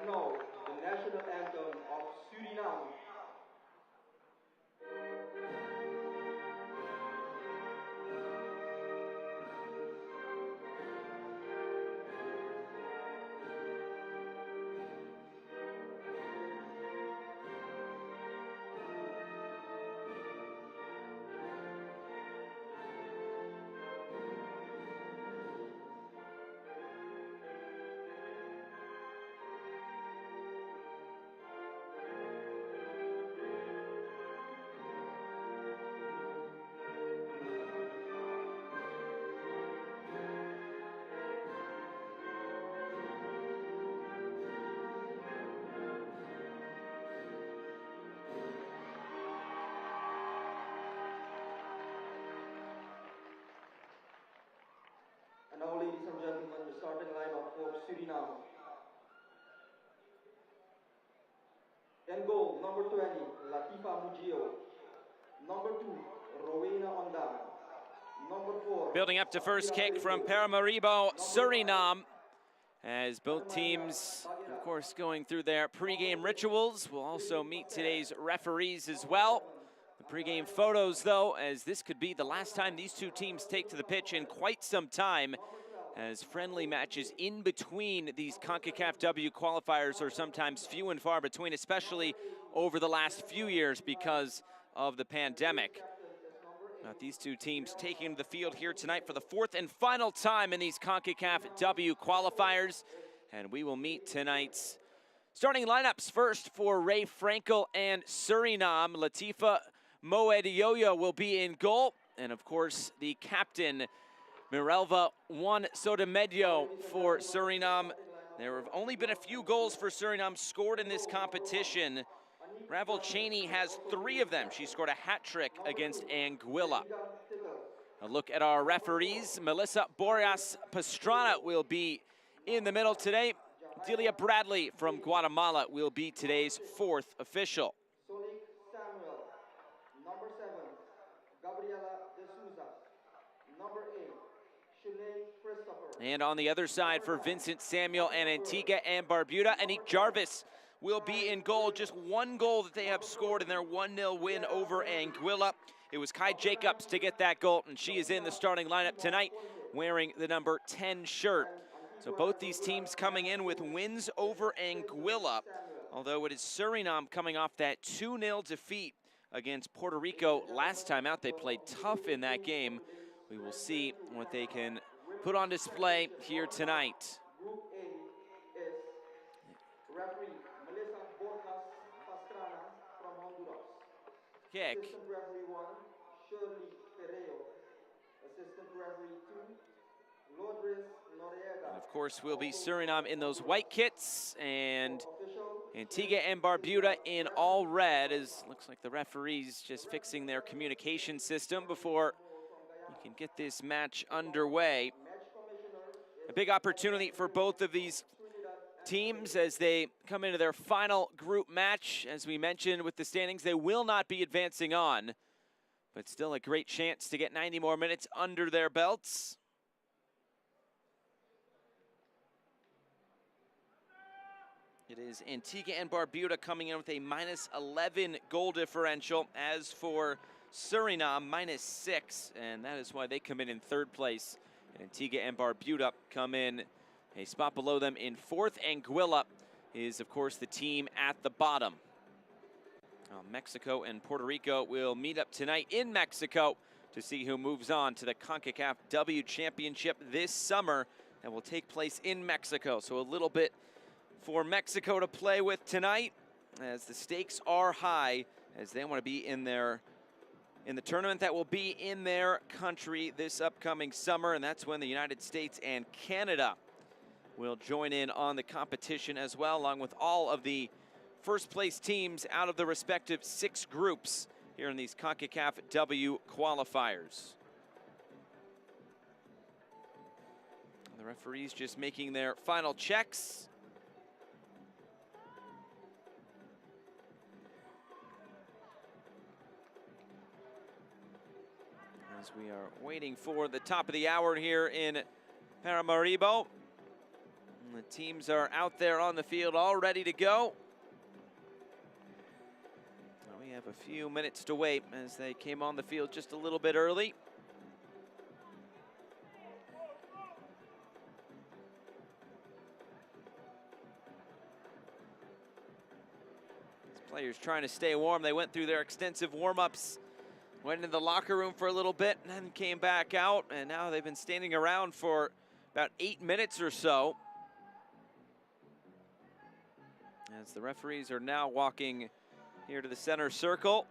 And now, the national anthem of Suriname. And now, ladies and gentlemen, the starting lineup for Suriname. In goal, number 20, Latifa Mujio. Number 2, Rowena Ondan. Number 4. Building up to first kick from Paramaribo, Suriname. As both teams, of course, going through their pregame rituals. We'll also meet today's referees as well. The pregame photos, though, as this could be the last time these two teams take to the pitch in quite some time, as friendly matches in between these ConcacafW qualifiers are sometimes few and far between, especially over the last few years because of the pandemic. Now, these two teams taking the field here tonight for the fourth and final time in these ConcacafW qualifiers, and we will meet tonight's starting lineups. First for Ray Frankel and Suriname, Latifa Moedioyo will be in goal, and of course the captain Mirelva Juan Sotomedio for Suriname. There have only been a few goals for Suriname scored in this competition. Ravel Cheney has 3 of them. She scored a hat trick against Anguilla. A look at our referees. Melissa Boreas Pastrana will be in the middle today. Delia Bradley from Guatemala will be today's 4th official. Number 7, Gabriela De Souza. Number 8, Shanae Christopher. And on the other side for Vincent Samuel and Antigua and Barbuda, Anik Jarvis will be in goal. Just 1 goal that they have scored in their 1-0 win over Anguilla. It was Kai Jacobs to get that goal, and she is in the starting lineup tonight wearing the number 10 shirt. So both these teams coming in with wins over Anguilla, although it is Suriname coming off that 2-0 defeat against Puerto Rico last time out. They played tough in that game. We will see what they can put on display here tonight. Group A is referee Melissa Boreas Pastrana from Honduras. Kick. Assistant referee 1, Shirley Ferreo. Assistant referee 2, Lourdes Noriega. And of course, will be Suriname in those white kits, and Antigua and Barbuda in all red, as looks like the referees just fixing their communication system before you can get this match underway. A big opportunity for both of these teams as they come into their final group match. As we mentioned with the standings, they will not be advancing on, but still a great chance to get 90 more minutes under their belts. It is Antigua and Barbuda coming in with a -11 goal differential. As for Suriname, -6, and that is why they come in 3rd place. Antigua and Barbuda come in a spot below them in 4th. Anguilla is, of course, the team at the bottom. Mexico and Puerto Rico will meet up tonight in Mexico to see who moves on to the CONCACAFW Championship this summer. That will take place in Mexico, so a little bit for Mexico to play with tonight, as the stakes are high, as they want to be in the tournament that will be in their country this upcoming summer, and that's when the United States and Canada will join in on the competition as well, along with all of the first place teams out of the respective 6 groups here in these CONCACAFW qualifiers. The referees just making their final checks. As we are waiting for the top of the hour here in Paramaribo. And the teams are out there on the field all ready to go. We have a few minutes to wait as they came on the field just a little bit early. Players trying to stay warm. They went through their extensive warm-ups, went into the locker room for a little bit, and then came back out, and now they've been standing around for about 8 minutes or so. As the referees are now walking here to the center circle.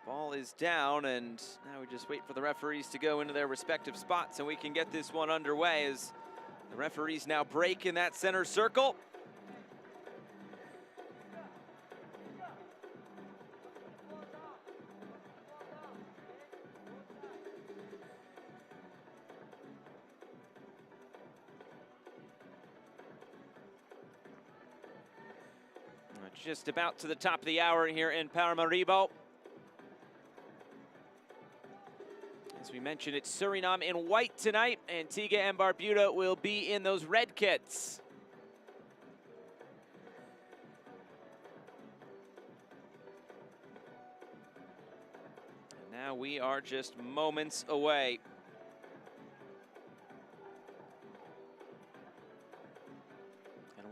Ball is down, and now we just wait for the referees to go into their respective spots, and we can get this one underway as the referees now break in that center circle. Just about to the top of the hour here in Paramaribo. As we mentioned, it's Suriname in white tonight. Antigua and Barbuda will be in those red kits. And now we are just moments away.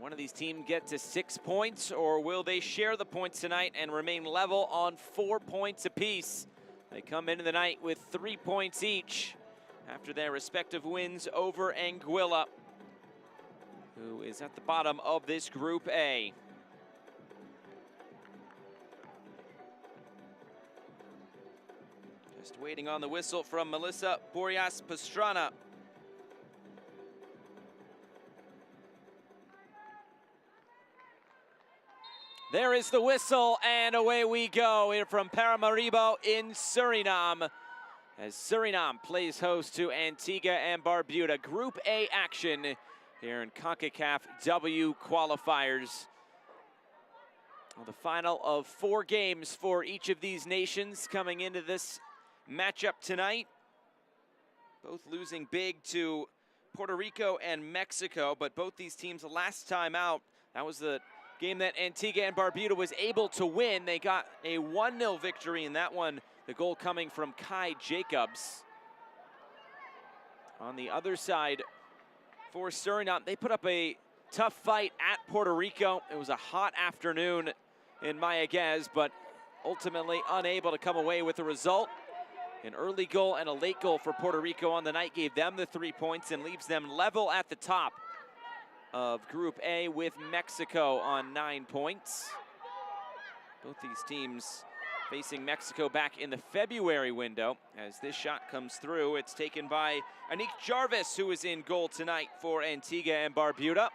One of these teams get to 6 points, or will they share the points tonight and remain level on 4 points apiece? They come into the night with 3 points each after their respective wins over Anguilla, who is at the bottom of this Group A. Just waiting on the whistle from Melissa Boreas Pastrana. There is the whistle, and away we go here from Paramaribo in Suriname, as Suriname plays host to Antigua and Barbuda. Group A action here in ConcacafW qualifiers. Well, the final of 4 games for each of these nations coming into this matchup tonight. Both losing big to Puerto Rico and Mexico, but both these teams the last time out, that was the game that Antigua and Barbuda was able to win. They got a 1-0 victory in that one, the goal coming from Kai Jacobs. On the other side, for Suriname, they put up a tough fight at Puerto Rico. It was a hot afternoon in Mayaguez, but ultimately unable to come away with a result. An early goal and a late goal for Puerto Rico on the night gave them the 3 points and leaves them level at the top of Group A with Mexico on 9 points. Both these teams facing Mexico back in the February window. As this shot comes through, it's taken by Anik Jarvis, who is in goal tonight for Antigua and Barbuda.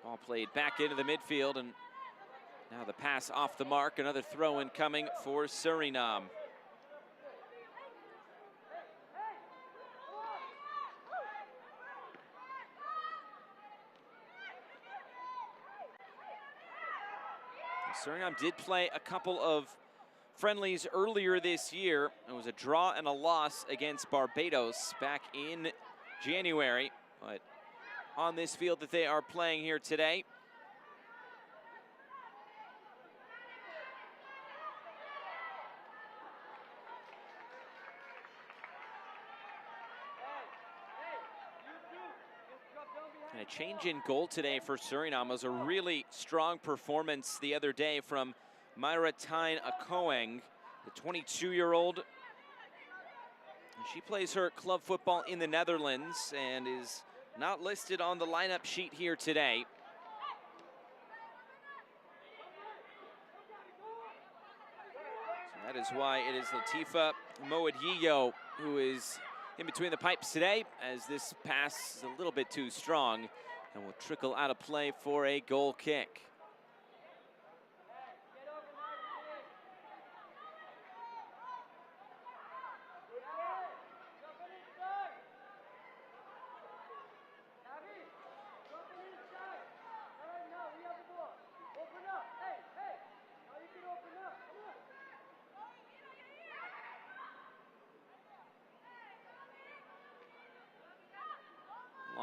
Ball played back into the midfield, and now the pass off the mark, another throw-in coming for Suriname. Suriname did play a couple of friendlies earlier this year. It was a draw and a loss against Barbados back in January, but on this field that they are playing here today, and a change in goal today for Suriname. Was a really strong performance the other day from Myra Tyne Akoeng, the 22-year-old. She plays her club football in the Netherlands and is not listed on the lineup sheet here today. So that is why it is Latifa Moadillo who is in between the pipes today, as this pass is a little bit too strong and will trickle out of play for a goal kick.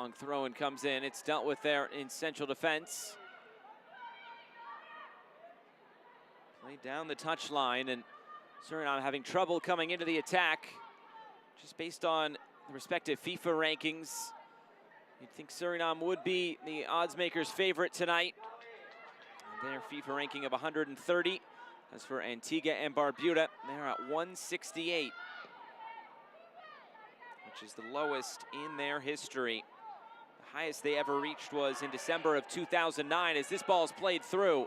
Long throw and comes in. It's dealt with there in central defense. Played down the touchline, and Suriname having trouble coming into the attack. Just based on the respective FIFA rankings, you'd think Suriname would be the odds makers' favorite tonight. And their FIFA ranking of 130. As for Antigua and Barbuda, they're at 168, which is the lowest in their history. The highest they ever reached was in December of 2009 as this ball is played through.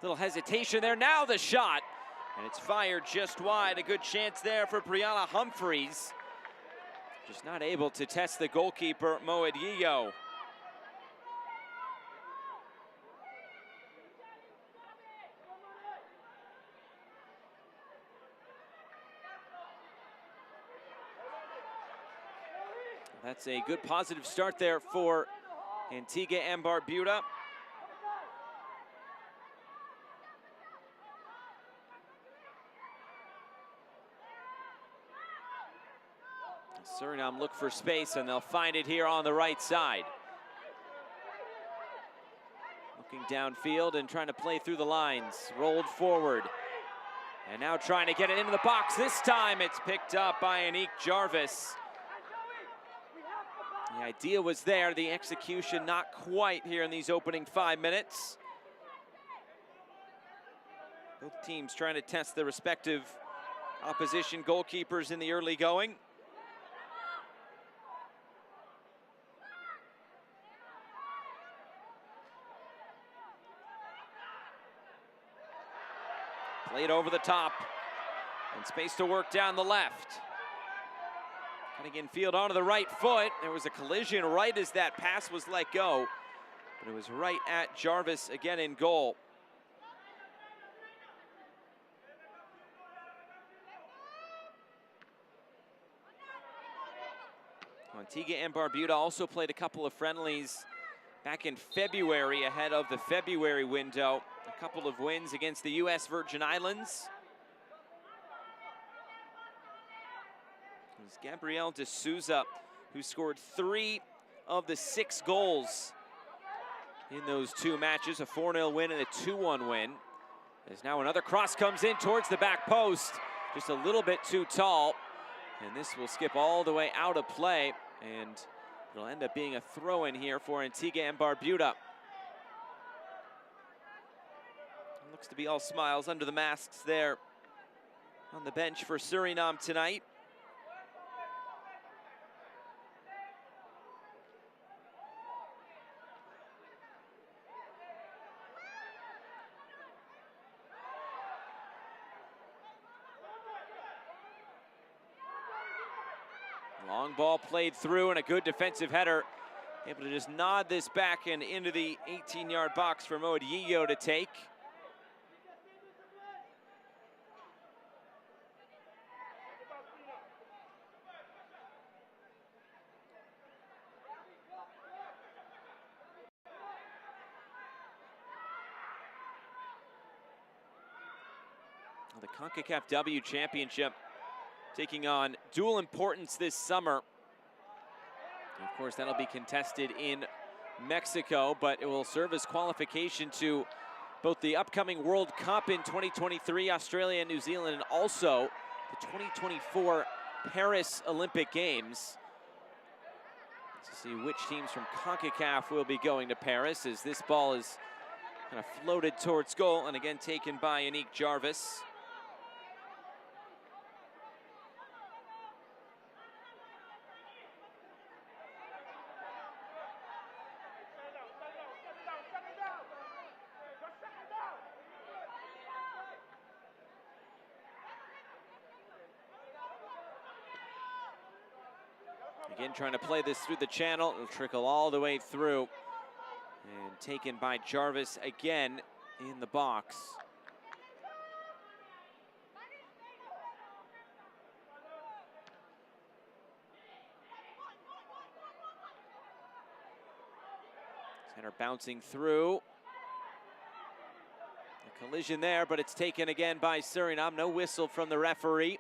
Little hesitation there, now the shot, and it's fired just wide. A good chance there for Brianna Humphreys. Just not able to test the goalkeeper, Moedillo. That's a good positive start there for Antigua and Barbuda. Suriname look for space, and they'll find it here on the right side. Looking downfield and trying to play through the lines. Rolled forward. And now trying to get it into the box. This time it's picked up by Anique Jarvis. The idea was there, the execution not quite here in these opening 5 minutes. Both teams trying to test the respective opposition goalkeepers in the early going. Played over the top, and space to work down the left. Cutting infield onto the right foot. There was a collision right as that pass was let go, but it was right at Jarvis again in goal. Antigua and Barbuda also played a couple of friendlies back in February ahead of the February window. A couple of wins against the U.S. Virgin Islands. It was Gabriel de Souza who scored 3 of the 6 goals in those 2 matches, a 4-0 win and a 2-1 win. As now another cross comes in towards the back post, just a little bit too tall, and this will skip all the way out of play, and it'll end up being a throw-in here for Antigua and Barbuda. Looks to be all smiles under the masks there on the bench for Suriname tonight. Long ball played through and a good defensive header. Able to just nod this back and into the 18-yard box for Moedillo to take. The ConcacafW Championship taking on dual importance this summer. And of course, that'll be contested in Mexico, but it will serve as qualification to both the upcoming World Cup in 2023, Australia and New Zealand, and also the 2024 Paris Olympic Games. To see which teams from CONCACAF will be going to Paris, as this ball is kind of floated towards goal and again taken by Anique Jarvis. Again, trying to play this through the channel. It'll trickle all the way through. And taken by Jarvis again in the box. Center bouncing through. A collision there, but it's taken again by Suriname. No whistle from the referee.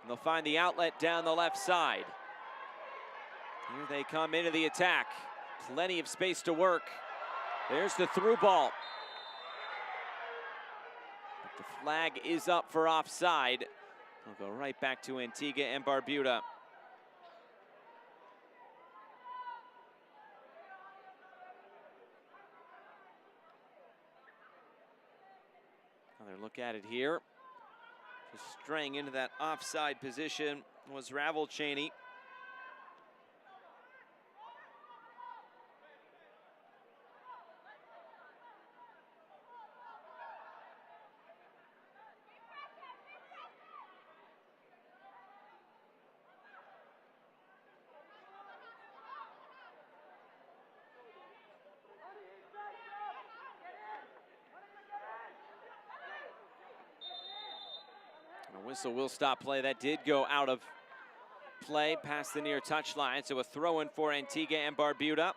And they'll find the outlet down the left side. Here they come into the attack. Plenty of space to work. There's the through ball. But the flag is up for offside. We'll go right back to Antigua and Barbuda. Another look at it here. Just straying into that offside position was Ravel Cheney. A whistle will stop play. That did go out of play past the near touchline. So a throw in for Antigua and Barbuda.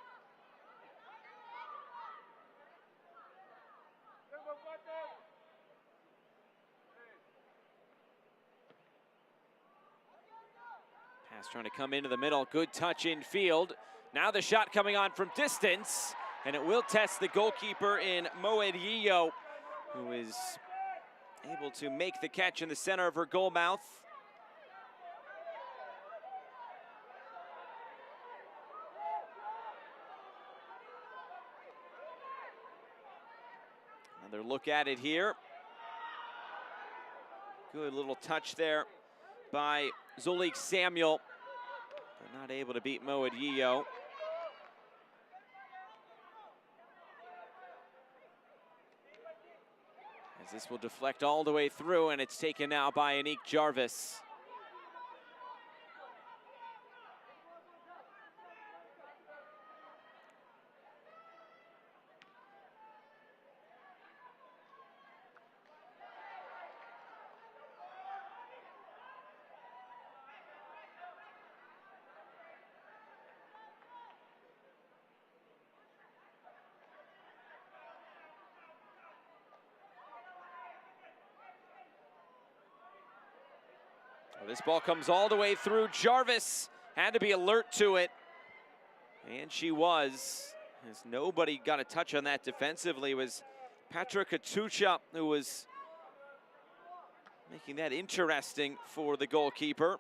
Pass trying to come into the middle. Good touch in field. Now the shot coming on from distance. And it will test the goalkeeper in Moedillo, who is able to make the catch in the center of her goal mouth. Another look at it here. Good little touch there by Zolik Samuel, but not able to beat Moedillo. As this will deflect all the way through, and it's taken now by Anique Jarvis. This ball comes all the way through. Jarvis had to be alert to it, and she was. As nobody got a touch on that defensively. It was Patra Katucha who was making that interesting for the goalkeeper.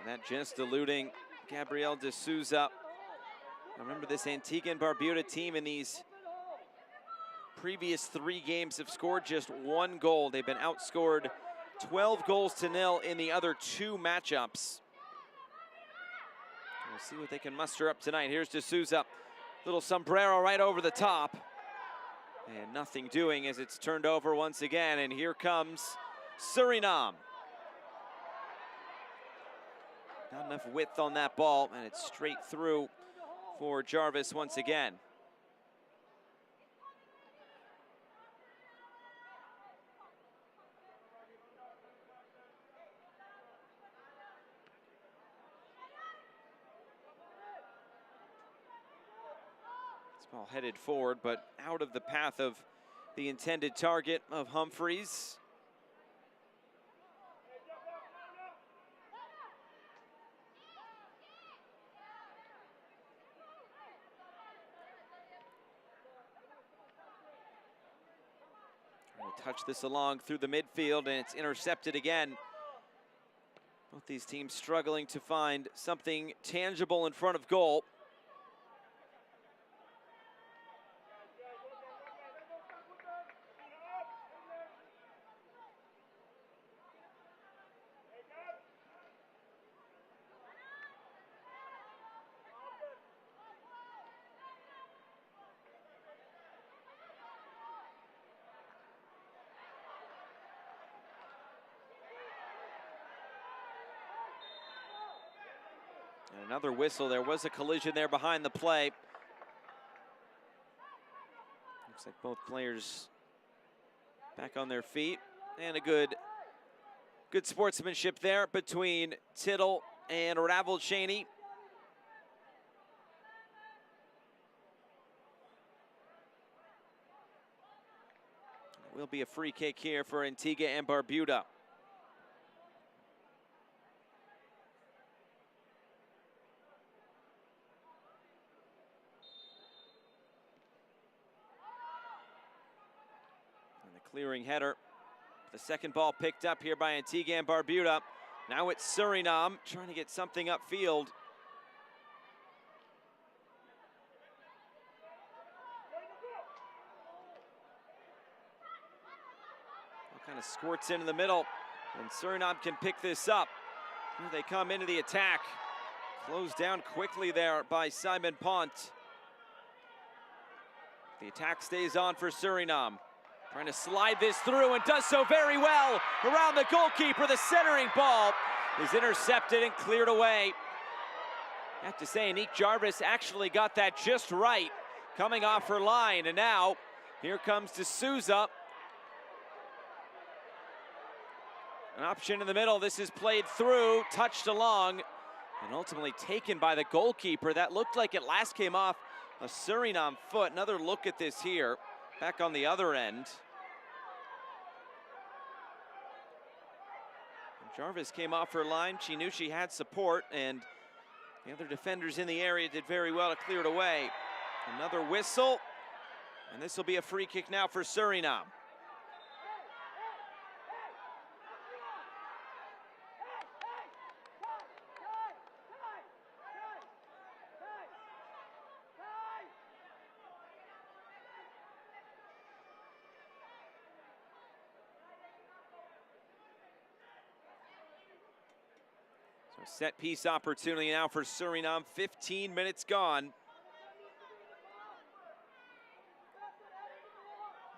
And that just eluding Gabrielle de Souza. Remember, this Antigua and Barbuda team in these previous 3 games have scored just 1 goal. They've been outscored 12 goals to 0 in the other 2 matchups. We'll see what they can muster up tonight. Here's de Souza. Little sombrero right over the top. And nothing doing as it's turned over once again. And here comes Suriname. Not enough width on that ball, and it's straight through for Jarvis once again. This ball headed forward, but out of the path of the intended target of Humphreys. Touch this along through the midfield, and it's intercepted again. Both these teams struggling to find something tangible in front of goal. And another whistle. There was a collision there behind the play. Looks like both players back on their feet. And a good sportsmanship there between Tittle and Ravel Cheney. will be a free kick here for Antigua and Barbuda. And the clearing header. The second ball picked up here by Antigua and Barbuda. Now it's Suriname trying to get something upfield. Kind of squirts into the middle, and Suriname can pick this up. Here they come into the attack. Closed down quickly there by Simon Pont. The attack stays on for Suriname. Trying to slide this through and does so very well. Around the goalkeeper, the centering ball is intercepted and cleared away. I have to say, Anique Jarvis actually got that just right, coming off her line, and now here comes D'Souza. An option in the middle. This is played through, touched along, and ultimately taken by the goalkeeper. That looked like it last came off a Suriname foot. Another look at this here, back on the other end. Jarvis came off her line. She knew she had support, and the other defenders in the area did very well to clear it away. Another whistle, and this will be a free kick now for Suriname. So set piece opportunity now for Suriname, 15 minutes gone.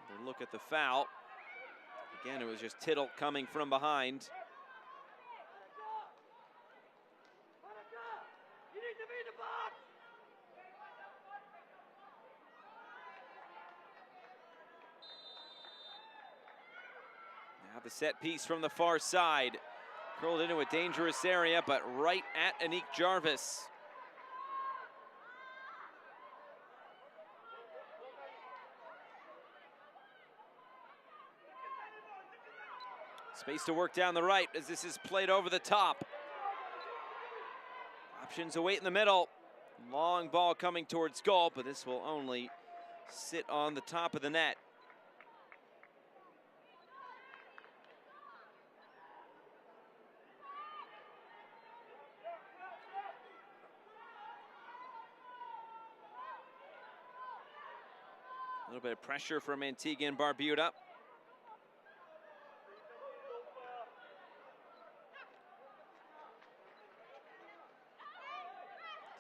They look at the foul. Again, it was just Tittle coming from behind. Now the set piece from the far side. Curled into a dangerous area, but right at Anique Jarvis. Space to work down the right as this is played over the top. Options await in the middle. Long ball coming towards goal, but this will only sit on the top of the net. A little bit of pressure from Antigua and Barbuda. I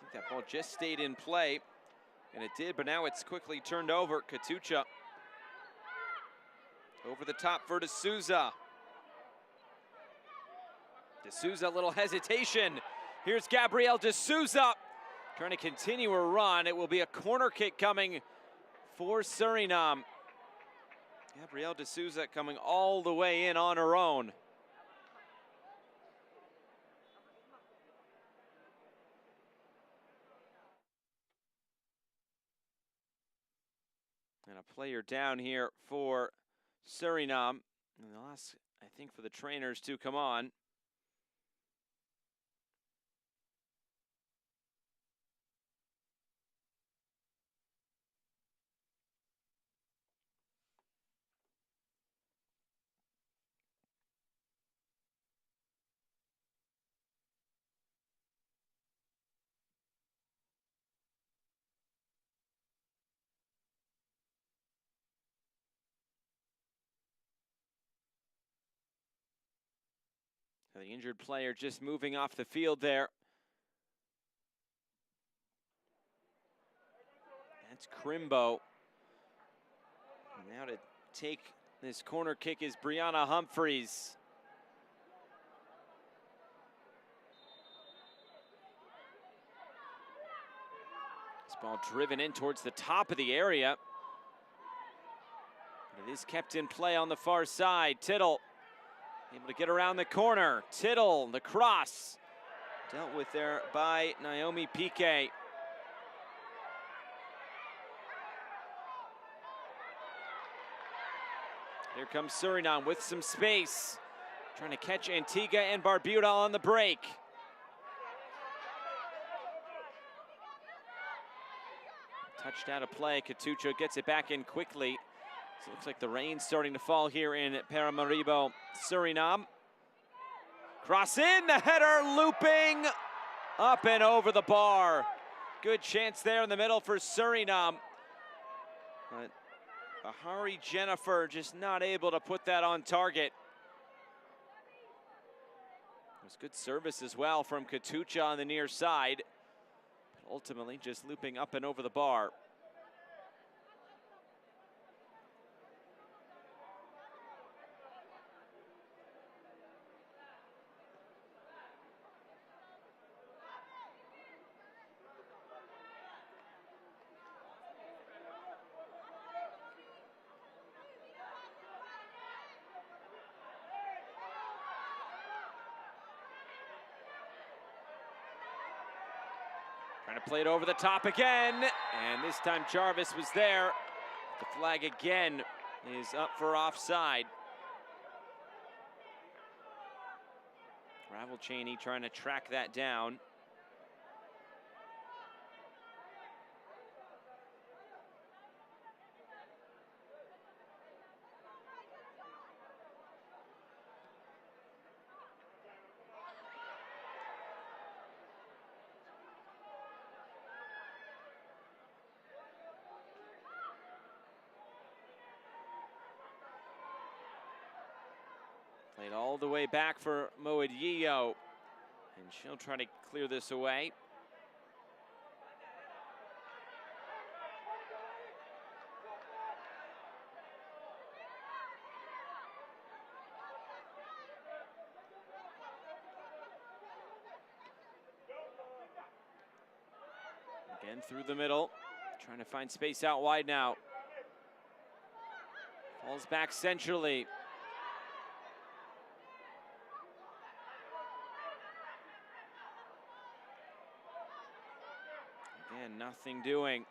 think that ball just stayed in play, and it did, but now it's quickly turned over. Katucha over the top for D'Souza. D'Souza, a little hesitation. Here's Gabriel D'Souza trying to continue a run. It will be a corner kick coming for Suriname. Gabrielle D'Souza coming all the way in on her own. And a player down here for Suriname. And the last, I think, for the trainers to come on. The injured player just moving off the field there. That's Crimbo. And now to take this corner kick is Brianna Humphreys. This ball driven in towards the top of the area. But it is kept in play on the far side. Tittle able to get around the corner. Tittle, the cross. Dealt with there by Naomi Piquet. Here comes Suriname with some space. Trying to catch Antigua and Barbuda on the break. Touched out of play. Katucho gets it back in quickly. So it looks like the rain's starting to fall here in Paramaribo, Suriname. Cross in, the header looping up and over the bar. Good chance there in the middle for Suriname. But Bahari Jennifer just not able to put that on target. There's good service as well from Katucha on the near side. But ultimately just looping up and over the bar. Trying to play it over the top again, and this time Jarvis was there. The flag again is up for offside. Ravel Cheney trying to track that down. Played all the way back for Moed Yeo, and she'll try to clear this away. Again through the middle, trying to find space out wide now. Falls back centrally. Again, nothing doing.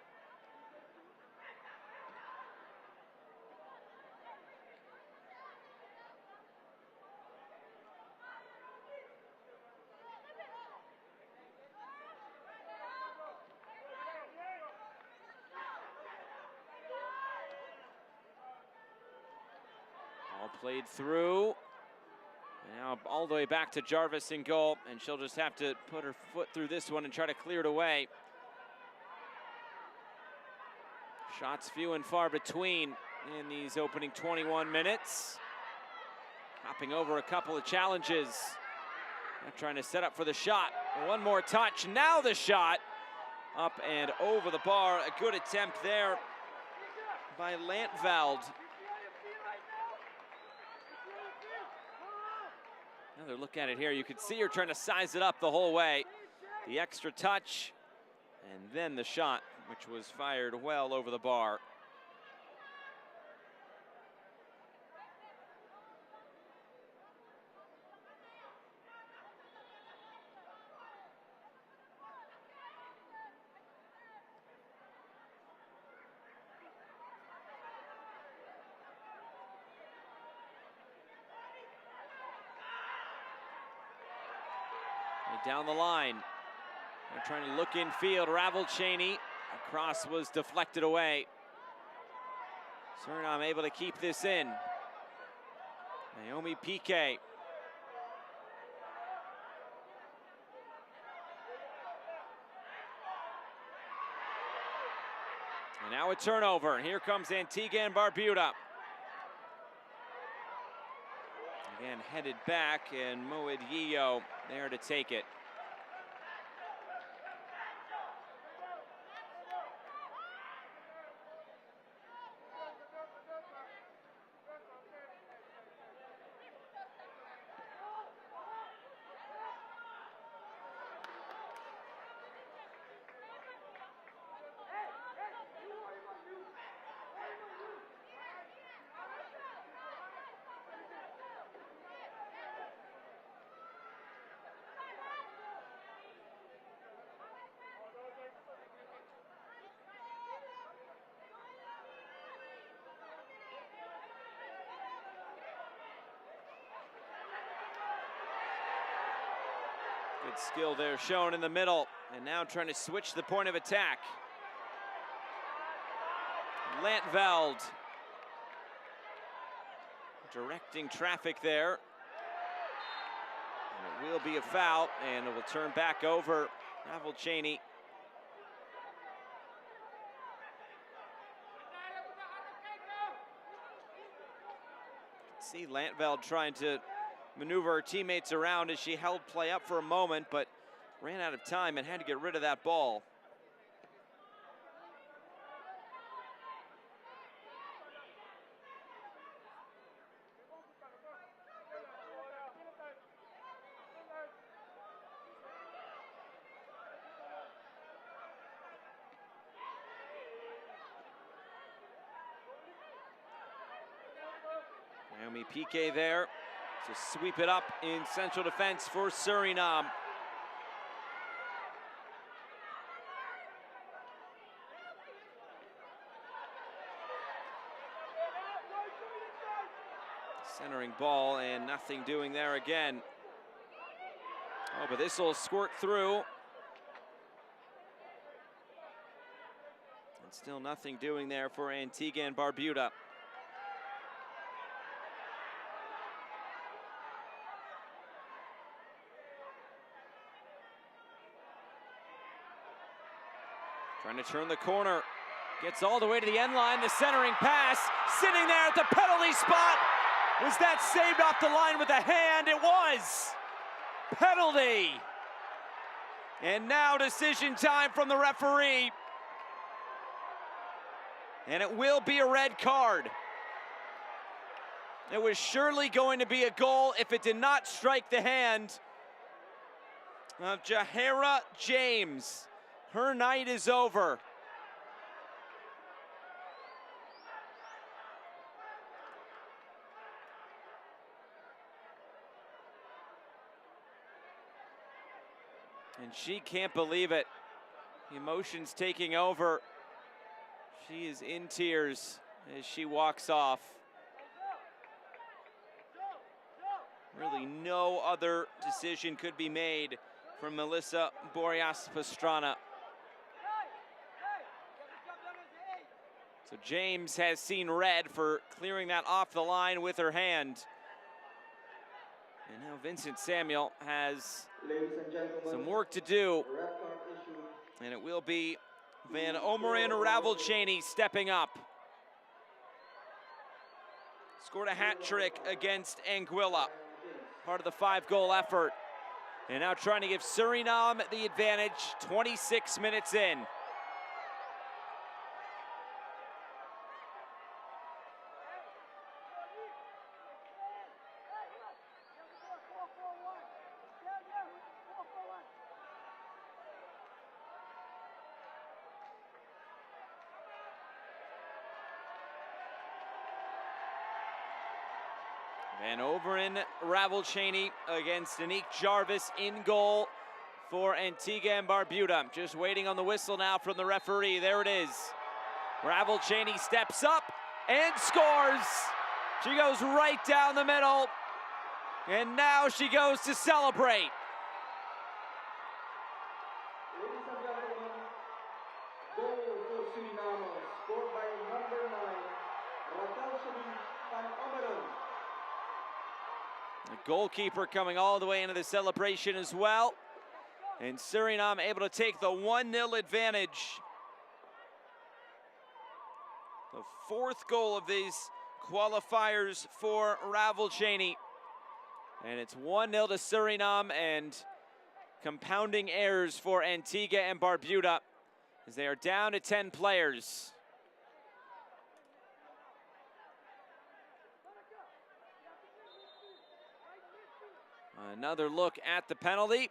Ball played through. Now all the way back to Jarvis in goal, and she'll just have to put her foot through this one and try to clear it away. Shots few and far between in these opening 21 minutes. Hopping over a couple of challenges. Now trying to set up for the shot. One more touch, now the shot. Up and over the bar, a good attempt there by Lantveld. Another look at it here. You could see her trying to size it up the whole way. The extra touch, and then the shot, which was fired well over the bar. Down the line. They're trying to look in field. Ravel Cheney. Cross was deflected away. Suriname able to keep this in. Naomi Piquet. And now a turnover. Here comes Antigua and Barbuda. Again, headed back, and Moed Yeo there to take it. Good skill there shown in the middle, and now trying to switch the point of attack. Lantveld directing traffic there. And it will be a foul, and it will turn back over Ravel-Cheney. See Lantveld trying to maneuver her teammates around as she held play up for a moment, but ran out of time and had to get rid of that ball. Naomi Piquet there to sweep it up in central defense for Suriname. Centering ball and nothing doing there again. Oh, but this will squirt through. And still nothing doing there for Antigua and Barbuda. Trying to turn the corner. Gets all the way to the end line. The centering pass. Sitting there at the penalty spot. Was that saved off the line with a hand? It was. Penalty. And now decision time from the referee. And it will be a red card. It was surely going to be a goal if it did not strike the hand of Jahara James. Her night is over. And she can't believe it. The emotions taking over. She is in tears as she walks off. Really no other decision could be made from Melissa Boreas-Pastrana. So James has seen red for clearing that off the line with her hand. And now Vincent Samuel has some work to do. And it will be Van Omeren Ravel-Cheney stepping up. Scored a hat trick against Anguilla, part of the 5-goal effort. And now trying to give Suriname the advantage 26 minutes in. Van Omeren Ravel-Cheney against Anique Jarvis in goal for Antigua and Barbuda. Just waiting on the whistle now from the referee. There it is. Ravel-Cheney steps up and scores. She goes right down the middle. And now she goes to celebrate. Ladies and gentlemen, goal for Suriname, scored by number 9, Ravel-Cheney Van Omeren. The goalkeeper coming all the way into the celebration as well. And Suriname able to take the 1-0 advantage. The 4th goal of these qualifiers for Ravel-Cheney. And it's 1-0 to Suriname, and compounding errors for Antigua and Barbuda as they are down to 10 players. Another look at the penalty.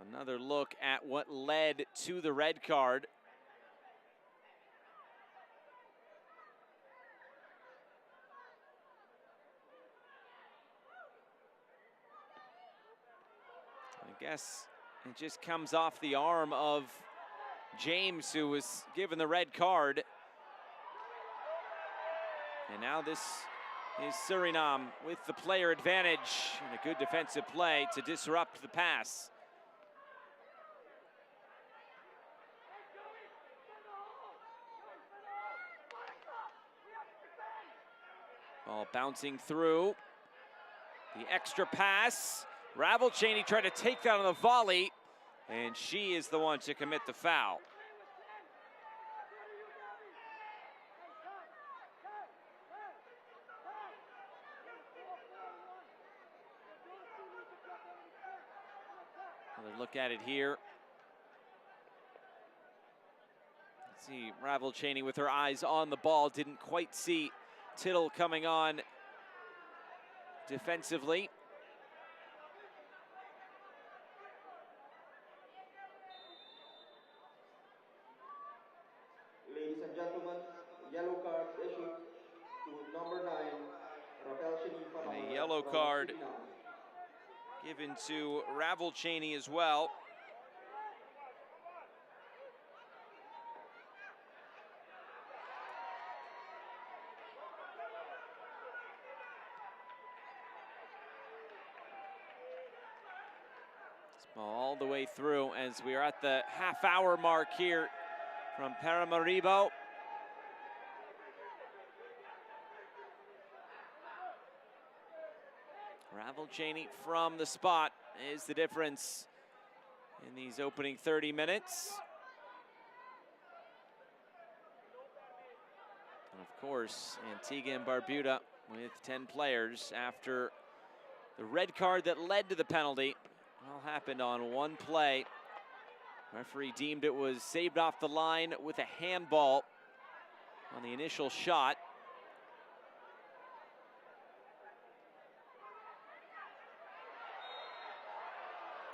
Another look at what led to the red card. I guess it just comes off the arm of James, who was given the red card. And now this is Suriname with the player advantage and a good defensive play to disrupt the pass. Ball bouncing through. The extra pass. Ravelchaney tried to take that on the volley, and she is the one to commit the foul. Another look at it here. Let's see, Ravelchaney with her eyes on the ball, didn't quite see Tittle coming on defensively. Ladies and gentlemen, yellow card issued to number 9, and a yellow card given to Ravelchaney as well. All the way through as we are at the half-hour mark here from Paramaribo. Ravelchaney from the spot is the difference in these opening 30 minutes. And of course, Antigua and Barbuda with 10 players after the red card that led to the penalty. All happened on one play. Referee deemed it was saved off the line with a handball on the initial shot.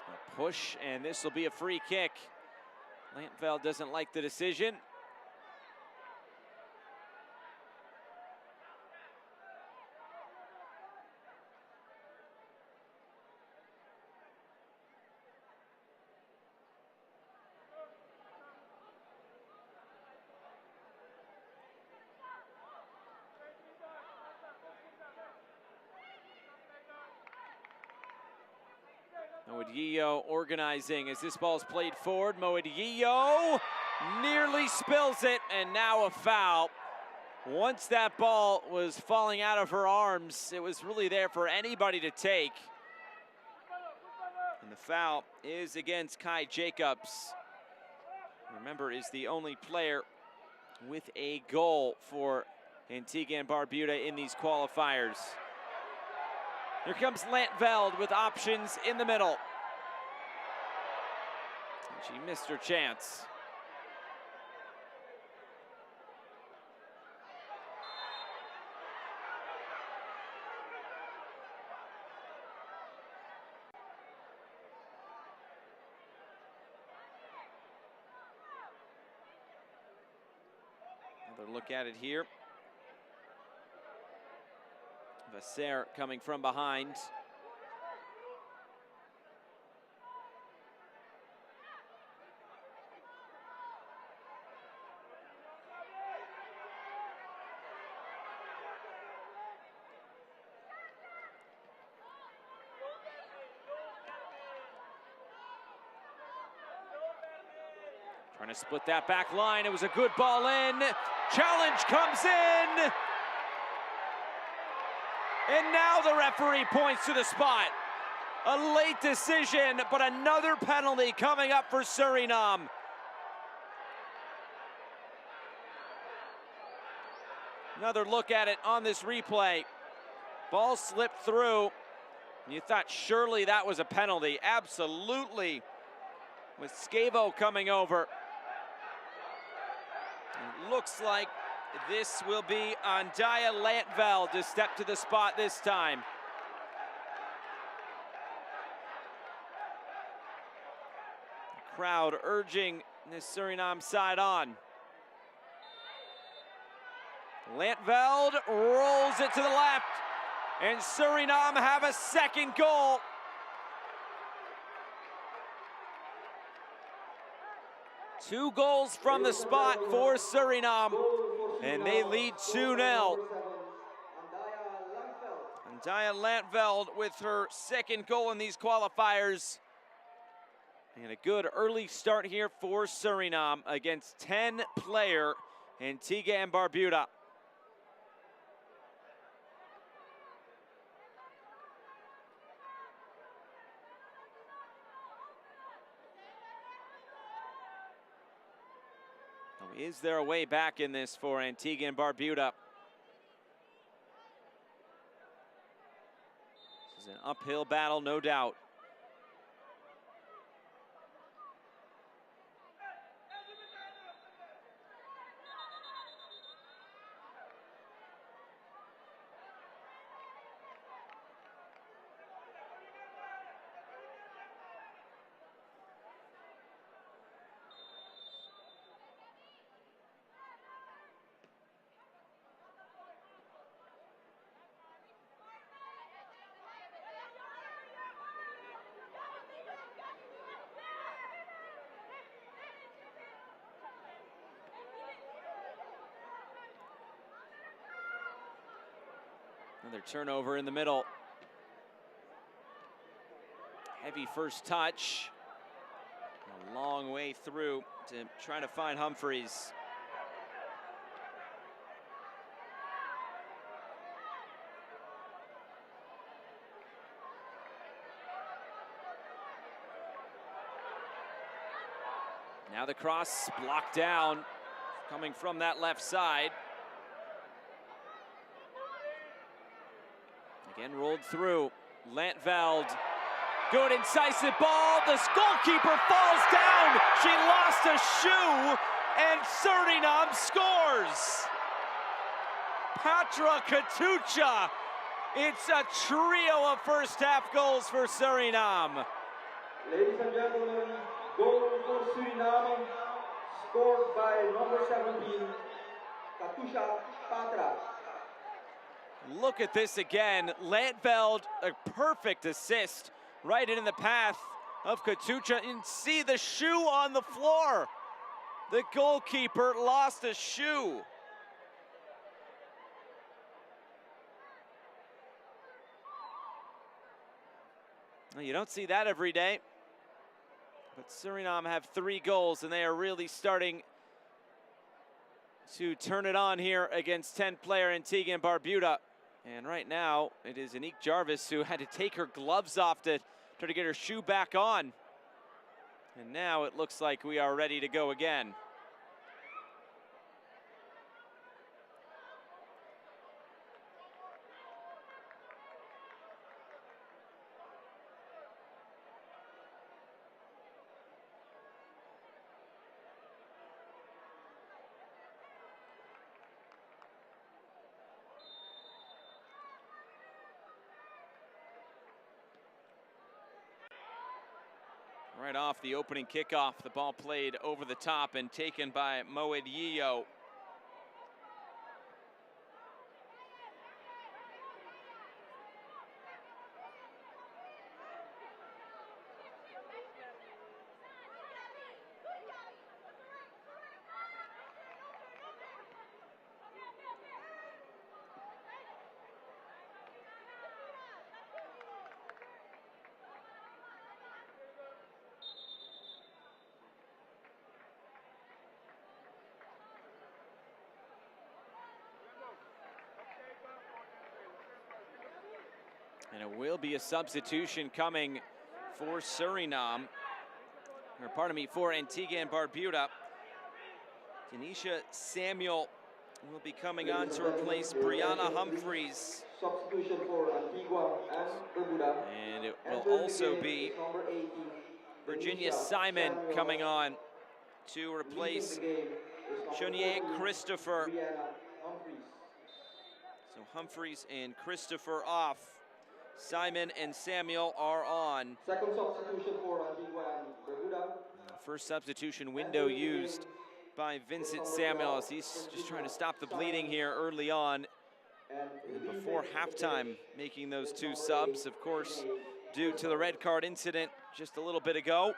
A push, and this will be a free kick. Lantveld doesn't like the decision. Moedillo organizing as this ball's played forward. Moedillo nearly spills it, and now a foul. Once that ball was falling out of her arms, it was really there for anybody to take. And the foul is against Kai Jacobs. Remember, is the only player with a goal for Antigua and Barbuda in these qualifiers. Here comes Lantveld with options in the middle. And she missed her chance. Another look at it here. Vasser coming from behind. Trying to split that back line. It was a good ball in. Challenge comes in. And now the referee points to the spot. A late decision, but another penalty coming up for Suriname. Another look at it on this replay. Ball slipped through. You thought surely that was a penalty. Absolutely. With Scavo coming over. It looks like this will be Andaya Lantveld to step to the spot this time. Crowd urging this Suriname side on. Lantveld rolls it to the left, and Suriname have a second goal. Two goals from the spot for Suriname, and they lead 2-0. Andaya Lantveld with her second goal in these qualifiers. And a good early start here for Suriname against 10-player Antigua and Barbuda. Is there a way back in this for Antigua and Barbuda? This is an uphill battle, no doubt. Another turnover in the middle. Heavy first touch. A long way through to try to find Humphreys. Now the cross blocked down, coming from that left side. Again, rolled through. Lantveld, good incisive ball. The goalkeeper falls down. She lost a shoe, and Suriname scores. Patra Katucha. It's a trio of first half goals for Suriname. Ladies and gentlemen, goal for Suriname, scored by number 17, Katucha Patra. Look at this again. Lantveld, a perfect assist right in the path of Katucha. And see the shoe on the floor. The goalkeeper lost a shoe. Well, you don't see that every day. But Suriname have 3 goals, and they are really starting to turn it on here against 10-player Antigua and Barbuda. And right now, it is Anique Jarvis who had to take her gloves off to try to get her shoe back on. And now it looks like we are ready to go again. Right off the opening kickoff, the ball played over the top and taken by Moed Yeo. And it will be a substitution coming for Suriname, or pardon me, for Antigua and Barbuda. Denisha Samuel will be coming on to replace Brianna Humphreys. Substitution for Antigua and Barbuda. And it will also be Virginia Simon coming on to replace Chonier Christopher. So Humphreys and Christopher off. Simon and Samuel are on. Second substitution for Antigua and Barbuda. first substitution window used by Vincent Samuel as he's just trying to stop the bleeding here early on. And before halftime, making those two subs, of course, due to the red card incident just a little bit ago.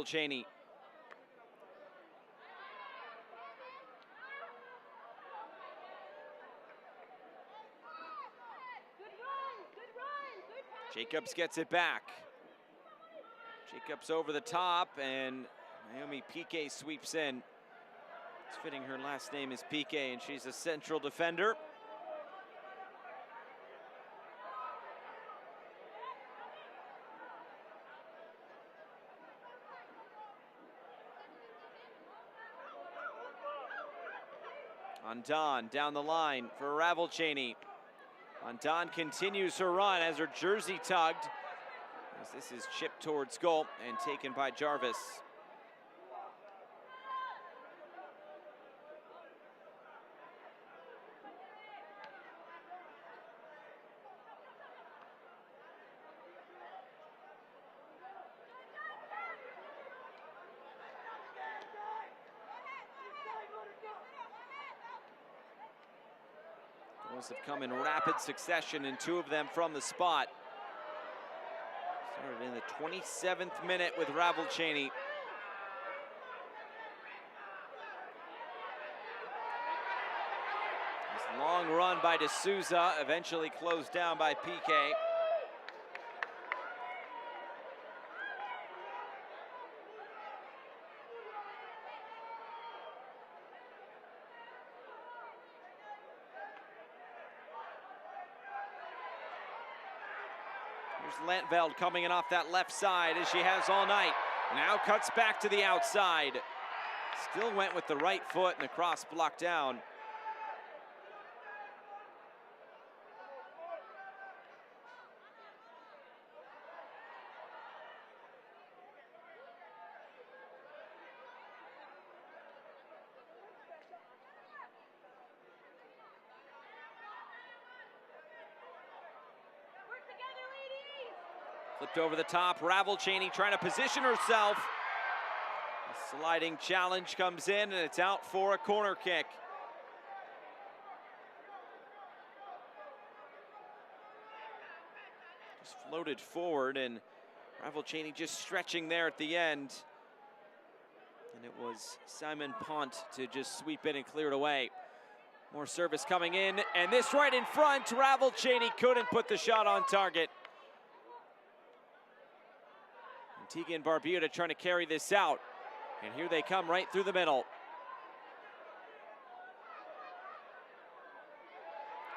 Cheney. Jacobs gets it back. Jacobs over the top, and Naomi Piqué sweeps in. It's fitting her last name is Piqué, and she's a central defender. Andon down the line for Cheney. Andon continues her run as her jersey tugged, as this is chipped towards goal and taken by Jarvis. Have come in rapid succession, and two of them from the spot. Started in the 27th minute with Cheney. This long run by D'Souza, eventually closed down by Piqué. Lantveld coming in off that left side as she has all night. Now cuts back to the outside. Still went with the right foot and the cross blocked down. Flipped over the top, Cheney trying to position herself. A sliding challenge comes in, and it's out for a corner kick. Just floated forward, and Cheney just stretching there at the end. And it was Simon Pont to just sweep in and clear it away. More service coming in, and this right in front, Cheney couldn't put the shot on target. Antigua and Barbuda trying to carry this out. And here they come right through the middle.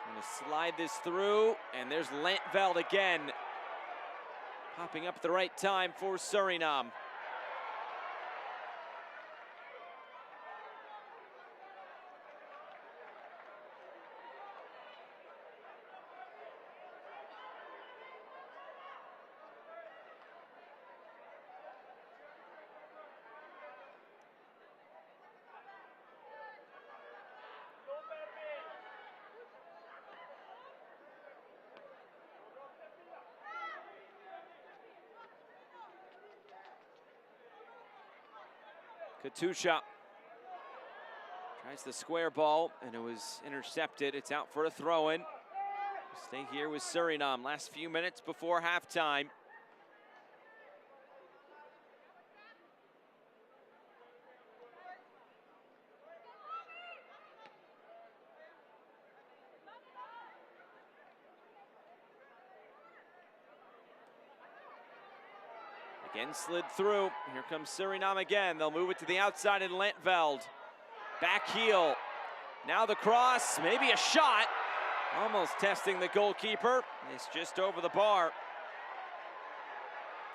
Going to slide this through, and there's Lantveld again. Popping up at the right time for Suriname. Katusha tries the square ball, and it was intercepted. It's out for a throw-in. Stay here with Suriname. Last few minutes before halftime. Again slid through. Here comes Suriname again. They'll move it to the outside in Lantveld. Back heel. Now the cross, maybe a shot. Almost testing the goalkeeper. It's just over the bar.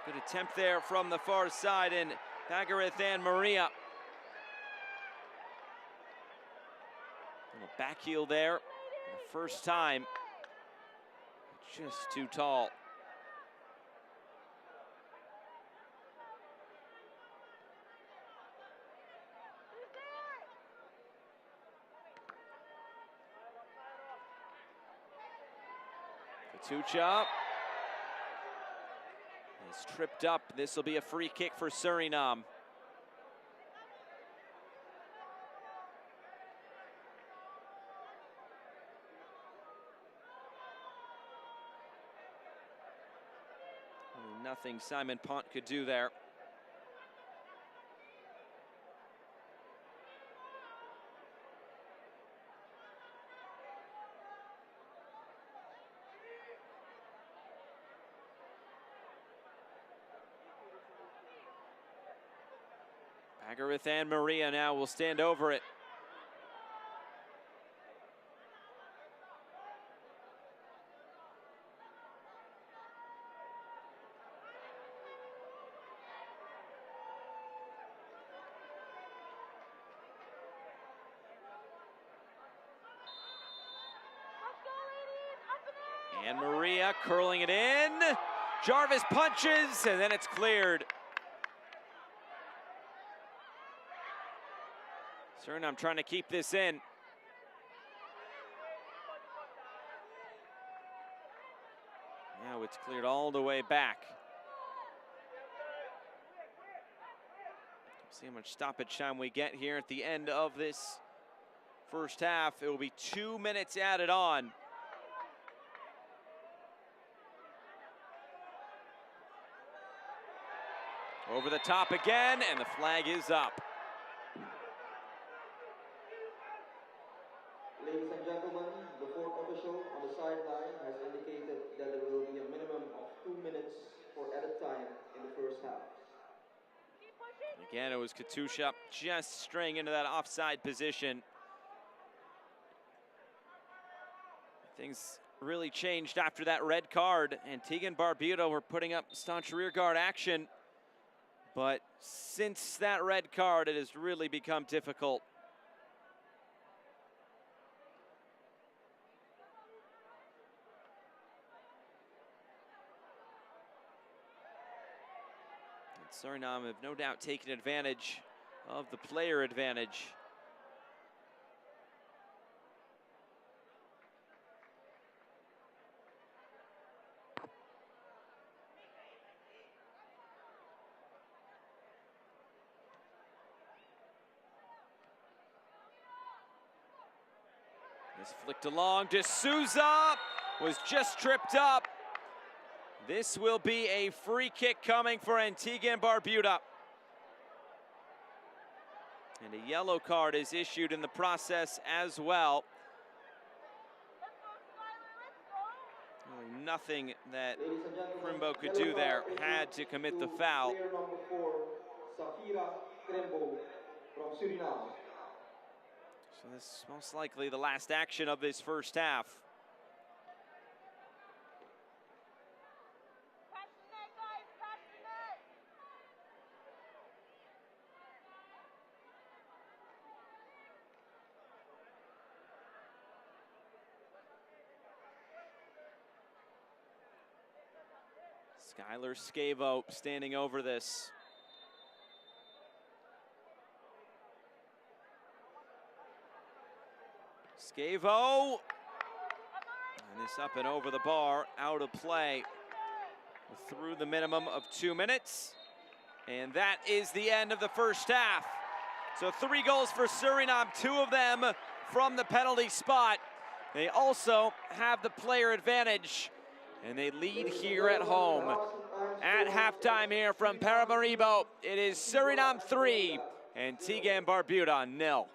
Good attempt there from the far side in Bagareth and Maria. Little back heel there. First time. Just too tall. Katucha is tripped up. This will be a free kick for Suriname. Nothing Simon Pont could do there. Agarith and Maria now will stand over it. And Maria curling it in. Jarvis punches, and then it's cleared. Suriname trying to keep this in. Now it's cleared all the way back. See how much stoppage time we get here at the end of this first half. It will be 2 minutes added on. Over the top again, and the flag is up. Ladies and gentlemen, the fourth official on the sideline has indicated that there will be a minimum of 2 minutes for added time in the first half. Again, it was Katucha just straying into that offside position. Things really changed after that red card. Antigua and Barbuda were putting up staunch rearguard action. But since that red card, it has really become difficult. And Suriname have no doubt taken advantage of the player advantage. This flicked along. D'Souza was just tripped up. This will be a free kick coming for Antigua and Barbuda. And a yellow card is issued in the process as well. Really nothing that Crimbo could do there. Had to commit the foul. Player number 4, Safira Krembo from Suriname. So this is most likely the last action of this first half. Skylar Scavo standing over this. Scavo, and this up and over the bar, out of play through the minimum of 2 minutes. And that is the end of the first half. So 3 goals for Suriname, 2 of them from the penalty spot. They also have the player advantage, and they lead here at home. At halftime here from Paramaribo, it is Suriname 3, Antigua and Barbuda 0.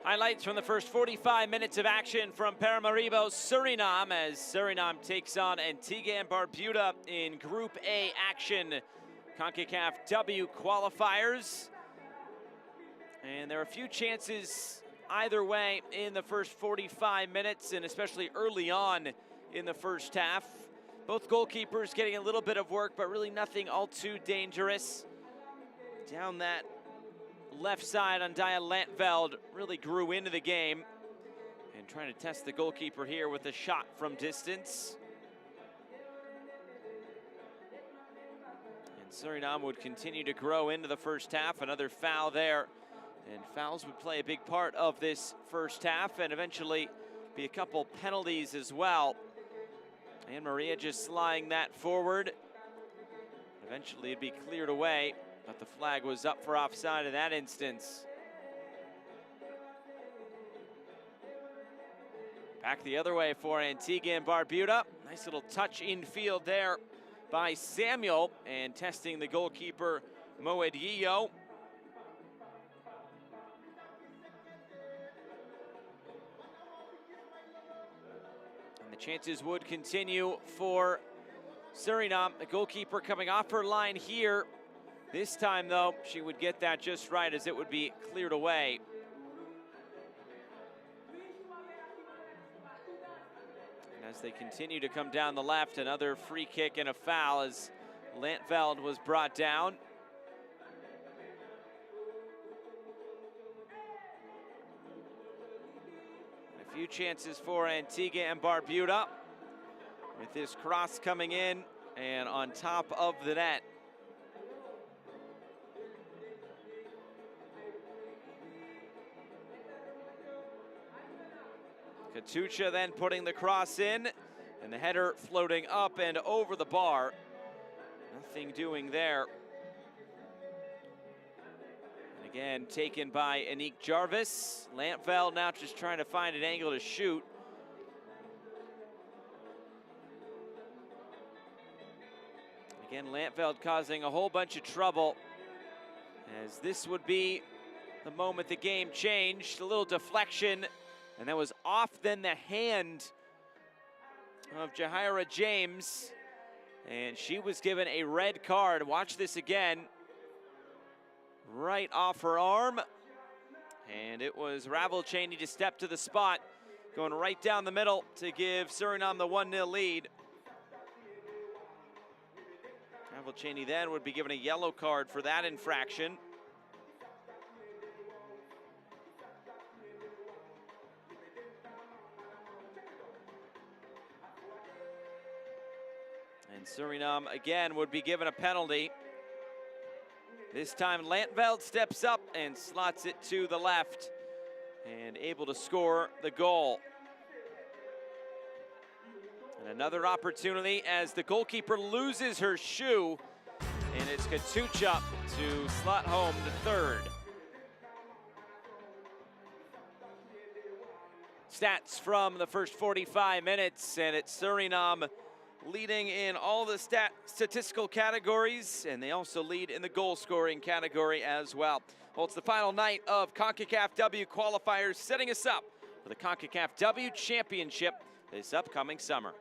Highlights from the first 45 minutes of action from Paramaribo, Suriname, as Suriname takes on Antigua and Barbuda in Group A action, ConcacafW qualifiers. And there are a few chances either way in the first 45 minutes, and especially early on in the first half. Both goalkeepers getting a little bit of work, but really nothing all too dangerous. Down that left side on Dia Lantveld really grew into the game and trying to test the goalkeeper here with a shot from distance. And Suriname would continue to grow into the first half. Another foul there, and fouls would play a big part of this first half and eventually be a couple penalties as well. And Maria just sliding that forward. Eventually it'd be cleared away, but the flag was up for offside in that instance. Back the other way for Antigua and Barbuda. Nice little touch infield there by Samuel, and testing the goalkeeper, Moedillo. And the chances would continue for Suriname. The goalkeeper coming off her line here. This time, though, she would get that just right as it would be cleared away. And as they continue to come down the left, another free kick and a foul as Lantveld was brought down. And a few chances for Antigua and Barbuda, with this cross coming in and on top of the net. Katucha then putting the cross in, and the header floating up and over the bar. Nothing doing there. And again, taken by Anik Jarvis. Lantveld now just trying to find an angle to shoot. Again, Lantveld causing a whole bunch of trouble, as this would be the moment the game changed. A little deflection, and that was off then the hand of Jahira James, and she was given a red card. Watch this again. Right off her arm, and it was Ravelchaney to step to the spot, going right down the middle to give Suriname the 1-0 lead. Ravelchaney then would be given a yellow card for that infraction. And Suriname again would be given a penalty. This time Lantveld steps up and slots it to the left and able to score the goal. And another opportunity as the goalkeeper loses her shoe, and it's Katucha to slot home the third. Stats from the first 45 minutes, and it's Suriname leading in all the statistical categories, and they also lead in the goal scoring category as well. Well, it's the final night of CONCACAFW qualifiers, setting us up for the CONCACAFW Championship this upcoming summer.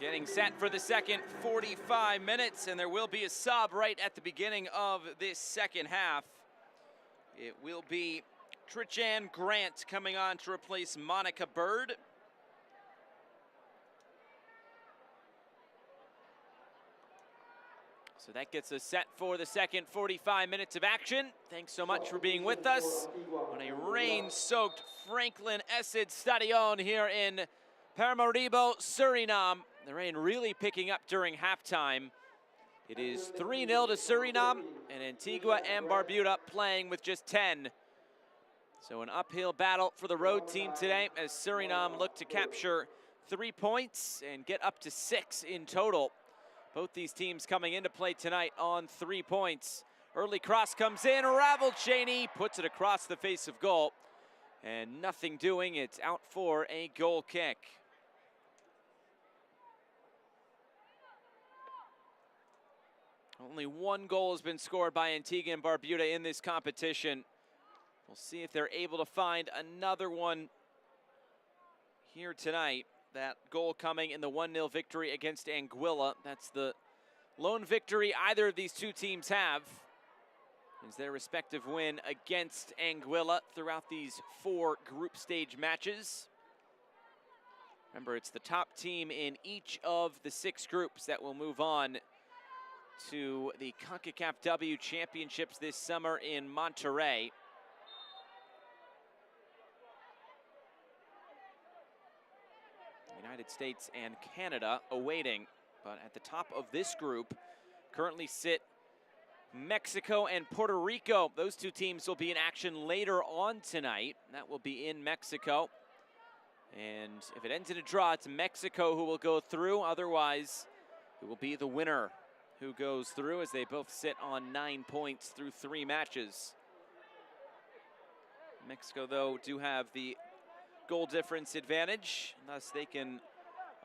Getting set for the second 45 minutes, and there will be a sub right at the beginning of this second half. It will be Trichan Grant coming on to replace Monica Bird. So that gets us set for the second 45 minutes of action. Thanks so much for being with us on a rain-soaked Franklin Essed Stadion here in Paramaribo, Suriname. The rain really picking up during halftime. It is 3-0 to Suriname, and Antigua and Barbuda playing with just 10. So an uphill battle for the road team today as Suriname look to capture 3 points and get up to 6 in total. Both these teams coming into play tonight on 3 points. Early cross comes in, Ravel-Cheney puts it across the face of goal. And nothing doing, it's out for a goal kick. Only 1 goal has been scored by Antigua and Barbuda in this competition. We'll see if they're able to find another one here tonight. That goal coming in the 1-0 victory against Anguilla. That's the lone victory either of these two teams have. Is their respective win against Anguilla throughout these 4 group stage matches. Remember, it's the top team in each of the 6 groups that will move on to the ConcacafW Championships this summer in Monterrey. United States and Canada awaiting, but at the top of this group currently sit Mexico and Puerto Rico. Those 2 teams will be in action later on tonight. That will be in Mexico. And if it ends in a draw, it's Mexico who will go through. Otherwise, it will be the winner who goes through, as they both sit on 9 points through 3 matches. Mexico, though, do have the goal difference advantage, thus they can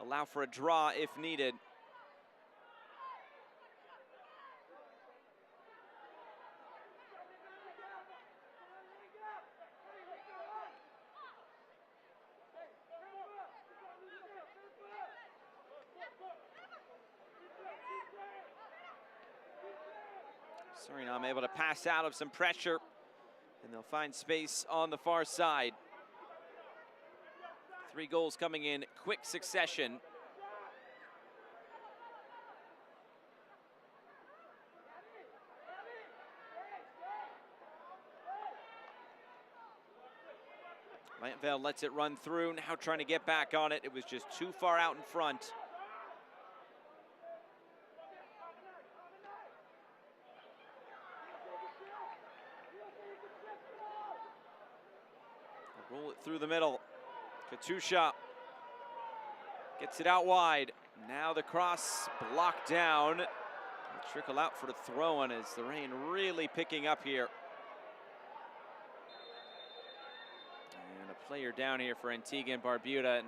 allow for a draw if needed. Suriname able to pass out of some pressure, and they'll find space on the far side. 3 goals coming in quick succession. Lantveld lets it run through, now trying to get back on it. It was just too far out in front. Roll it through the middle. Katusha gets it out wide. Now the cross blocked down. It'll trickle out for the throw-in as the rain really picking up here. And a player down here for Antigua and Barbuda, and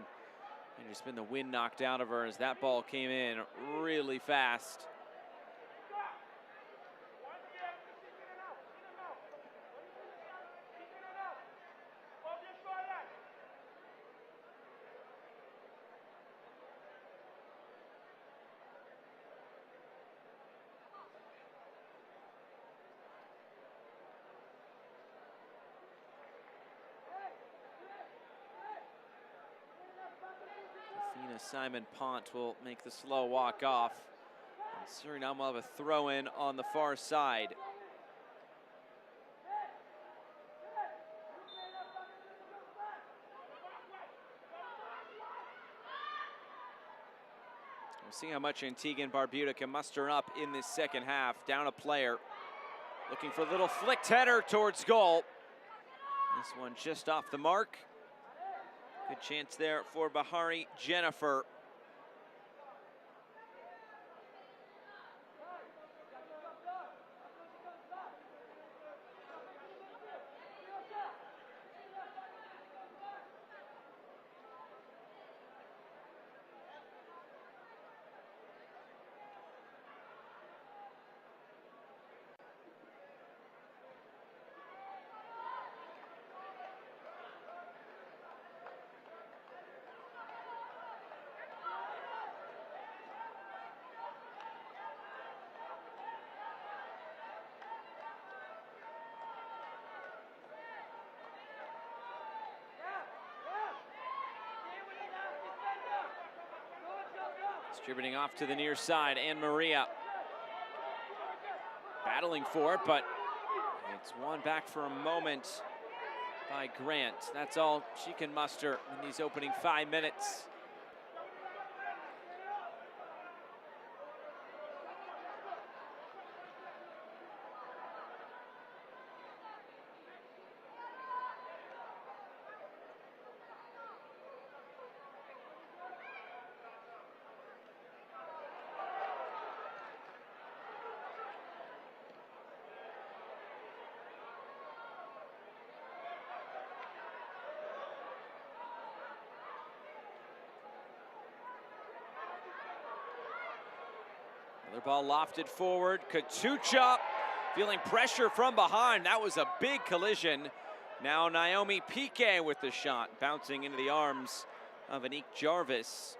just been the wind knocked out of her as that ball came in really fast. Simon Pont will make the slow walk off. And Suriname will have a throw-in on the far side. We'll see how much Antigua and Barbuda can muster up in this second half. Down a player. Looking for a little flicked header towards goal. This one just off the mark. Good chance there for Bahari Jennifer. Distributing off to the near side, and Maria battling for it, but it's won back for a moment by Grant. That's all she can muster in these opening 5 minutes. Another ball lofted forward. Katucha feeling pressure from behind. That was a big collision. Now Naomi Piqué with the shot, bouncing into the arms of Anique Jarvis.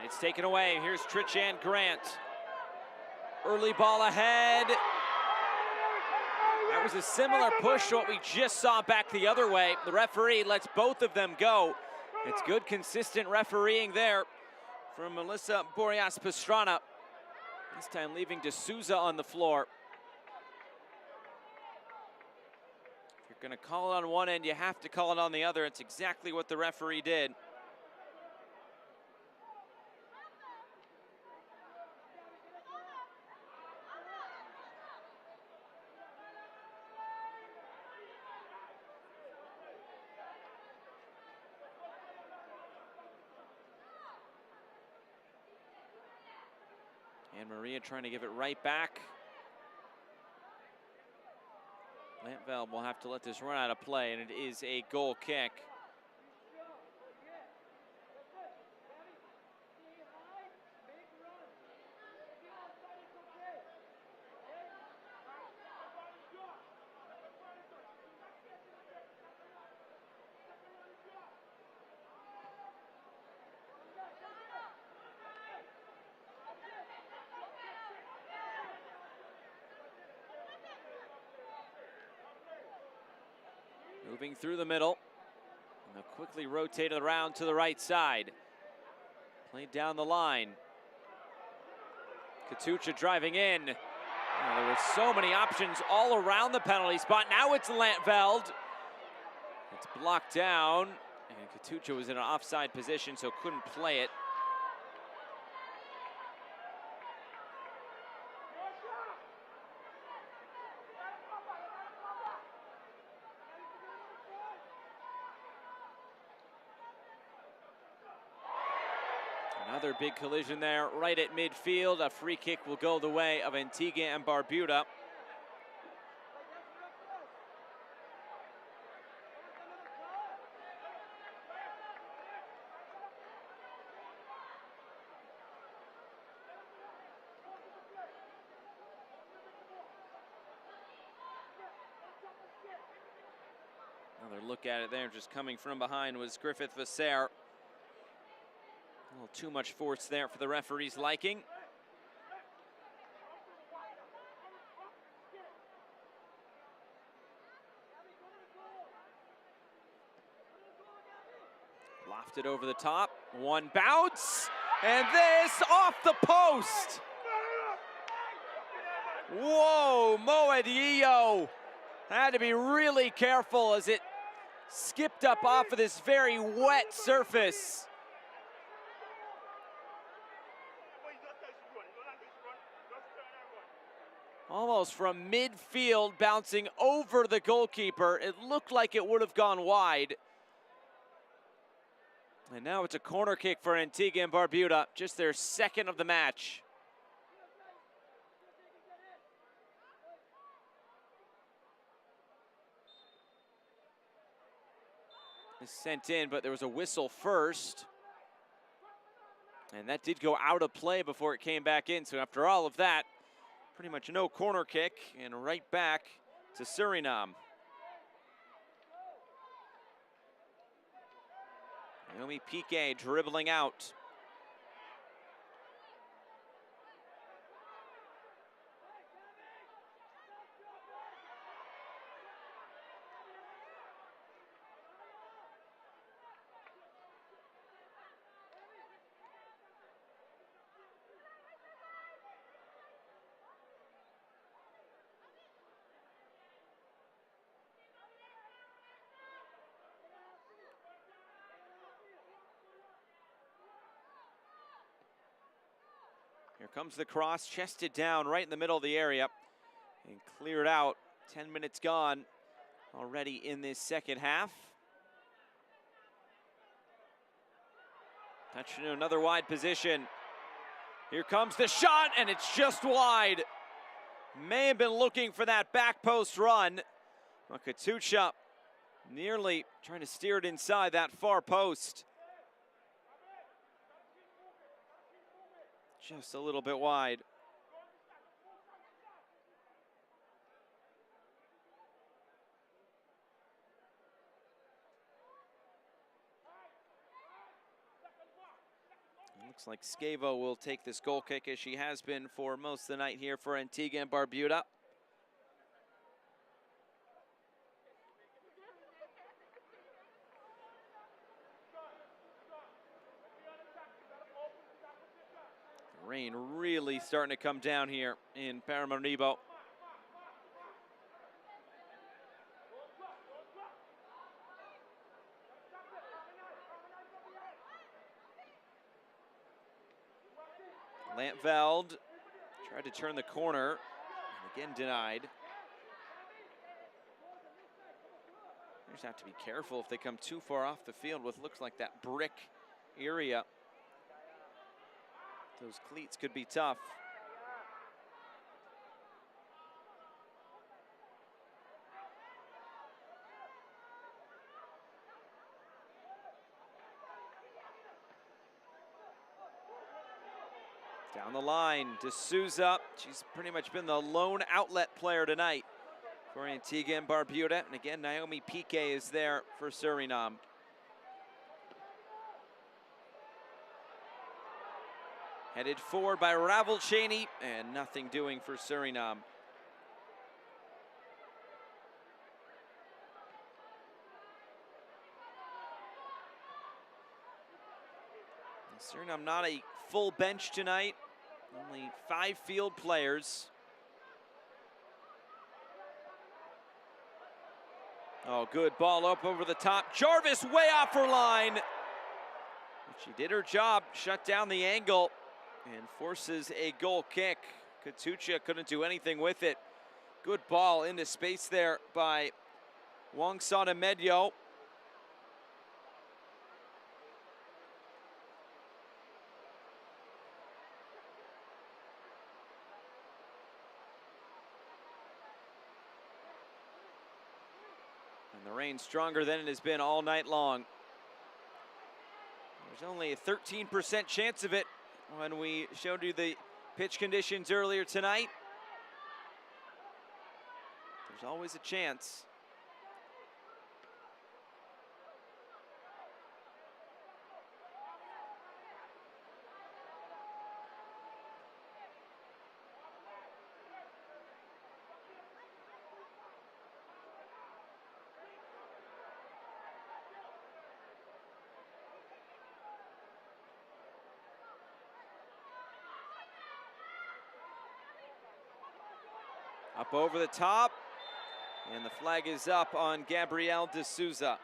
It's taken away. Here's Trichan Grant. Early ball ahead. That was a similar push to what we just saw back the other way. The referee lets both of them go. It's good, consistent refereeing there from Melissa Boreas Pastrana. This time leaving D'Souza on the floor. If you're going to call it on one end, you have to call it on the other. It's exactly what the referee did. And Maria trying to give it right back. Lantveld will have to let this run out of play, and it is a goal kick. Moving through the middle. And they'll quickly rotate it around to the right side. Played down the line. Katucha driving in. Oh, there were so many options all around the penalty spot. Now it's Lantveld. It's blocked down. And Katucha was in an offside position, so couldn't play it. Another big collision there right at midfield. A free kick will go the way of Antigua and Barbuda. Another look at it there, just coming from behind was Griffith Visser. A little too much force there for the referee's liking. Lofted over the top. One bounce. And this off the post. Whoa, Moedillo had to be really careful as it skipped up off of this very wet surface. Almost from midfield, bouncing over the goalkeeper. It looked like it would have gone wide. And now it's a corner kick for Antigua and Barbuda, just their second of the match. It's sent in, but there was a whistle first. And that did go out of play before it came back in. So after all of that, pretty much no corner kick, and right back to Suriname. Naomi Piqué dribbling out. Here comes the cross, chested down right in the middle of the area and cleared out. 10 minutes gone already in this second half. Touching another wide position. Here comes the shot, and it's just wide. May have been looking for that back post run. Makatucha nearly trying to steer it inside that far post. Just a little bit wide. Looks like Scavo will take this goal kick, as she has been for most of the night here for Antigua and Barbuda. The rain really starting to come down here in Paramaribo. Lantveld tried to turn the corner, and again denied. They just have to be careful if they come too far off the field with looks like that brick area. Those cleats could be tough. Down the line, D'Souza. She's pretty much been the lone outlet player tonight for Antigua and Barbuda. And again, Naomi Piqué is there for Suriname. Headed forward by Ravel Cheney, and nothing doing for Suriname. Suriname not a full bench tonight. Only 5 field players. Oh, good ball up over the top. Jarvis way off her line. But she did her job, shut down the angle, and forces a goal kick. Katucha couldn't do anything with it. Good ball into space there by Wongsana Medyo. And the rain stronger than it has been all night long. There's only a 13% chance of it when we showed you the pitch conditions earlier tonight. There's always a chance. Up over the top, and the flag is up on Gabrielle D'Souza.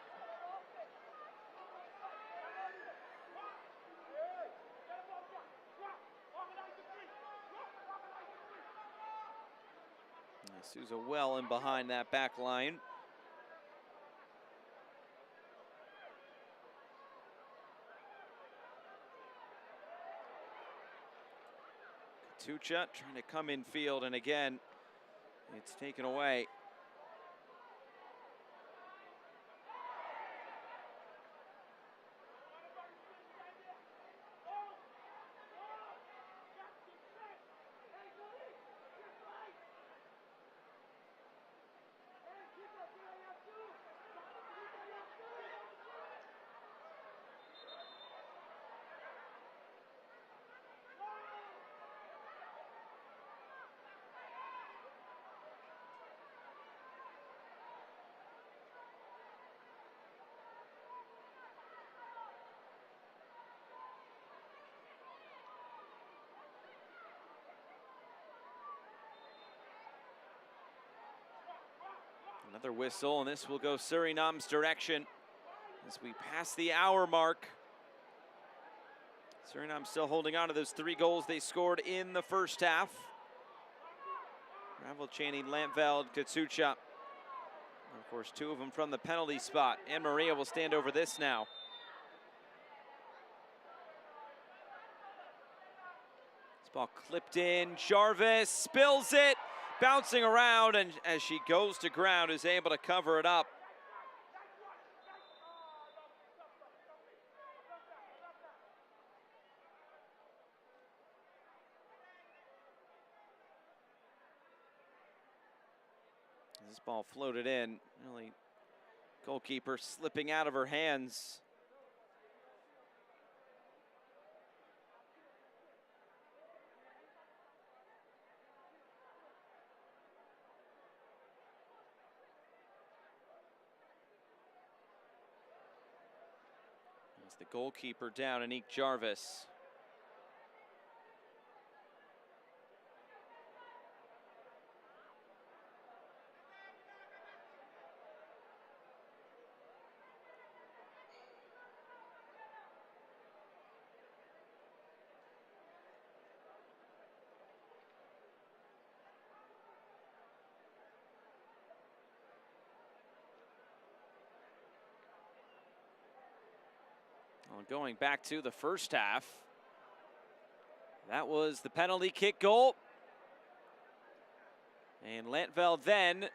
D'Souza well in behind that back line. Katucha trying to come in field, and again, it's taken away. Another whistle, and this will go Suriname's direction as we pass the hour mark. Suriname still holding on to those 3 goals they scored in the first half. Ravelchaney, Lantveld, Katsucha. Of course, 2 of them from the penalty spot. And Maria will stand over this now. This ball clipped in. Jarvis spills it, bouncing around, and as she goes to ground, is able to cover it up. This ball floated in, really goalkeeper slipping out of her hands. It's the goalkeeper down, Anique Jarvis. Well, going back to the first half, that was the penalty kick goal. And Lantveld then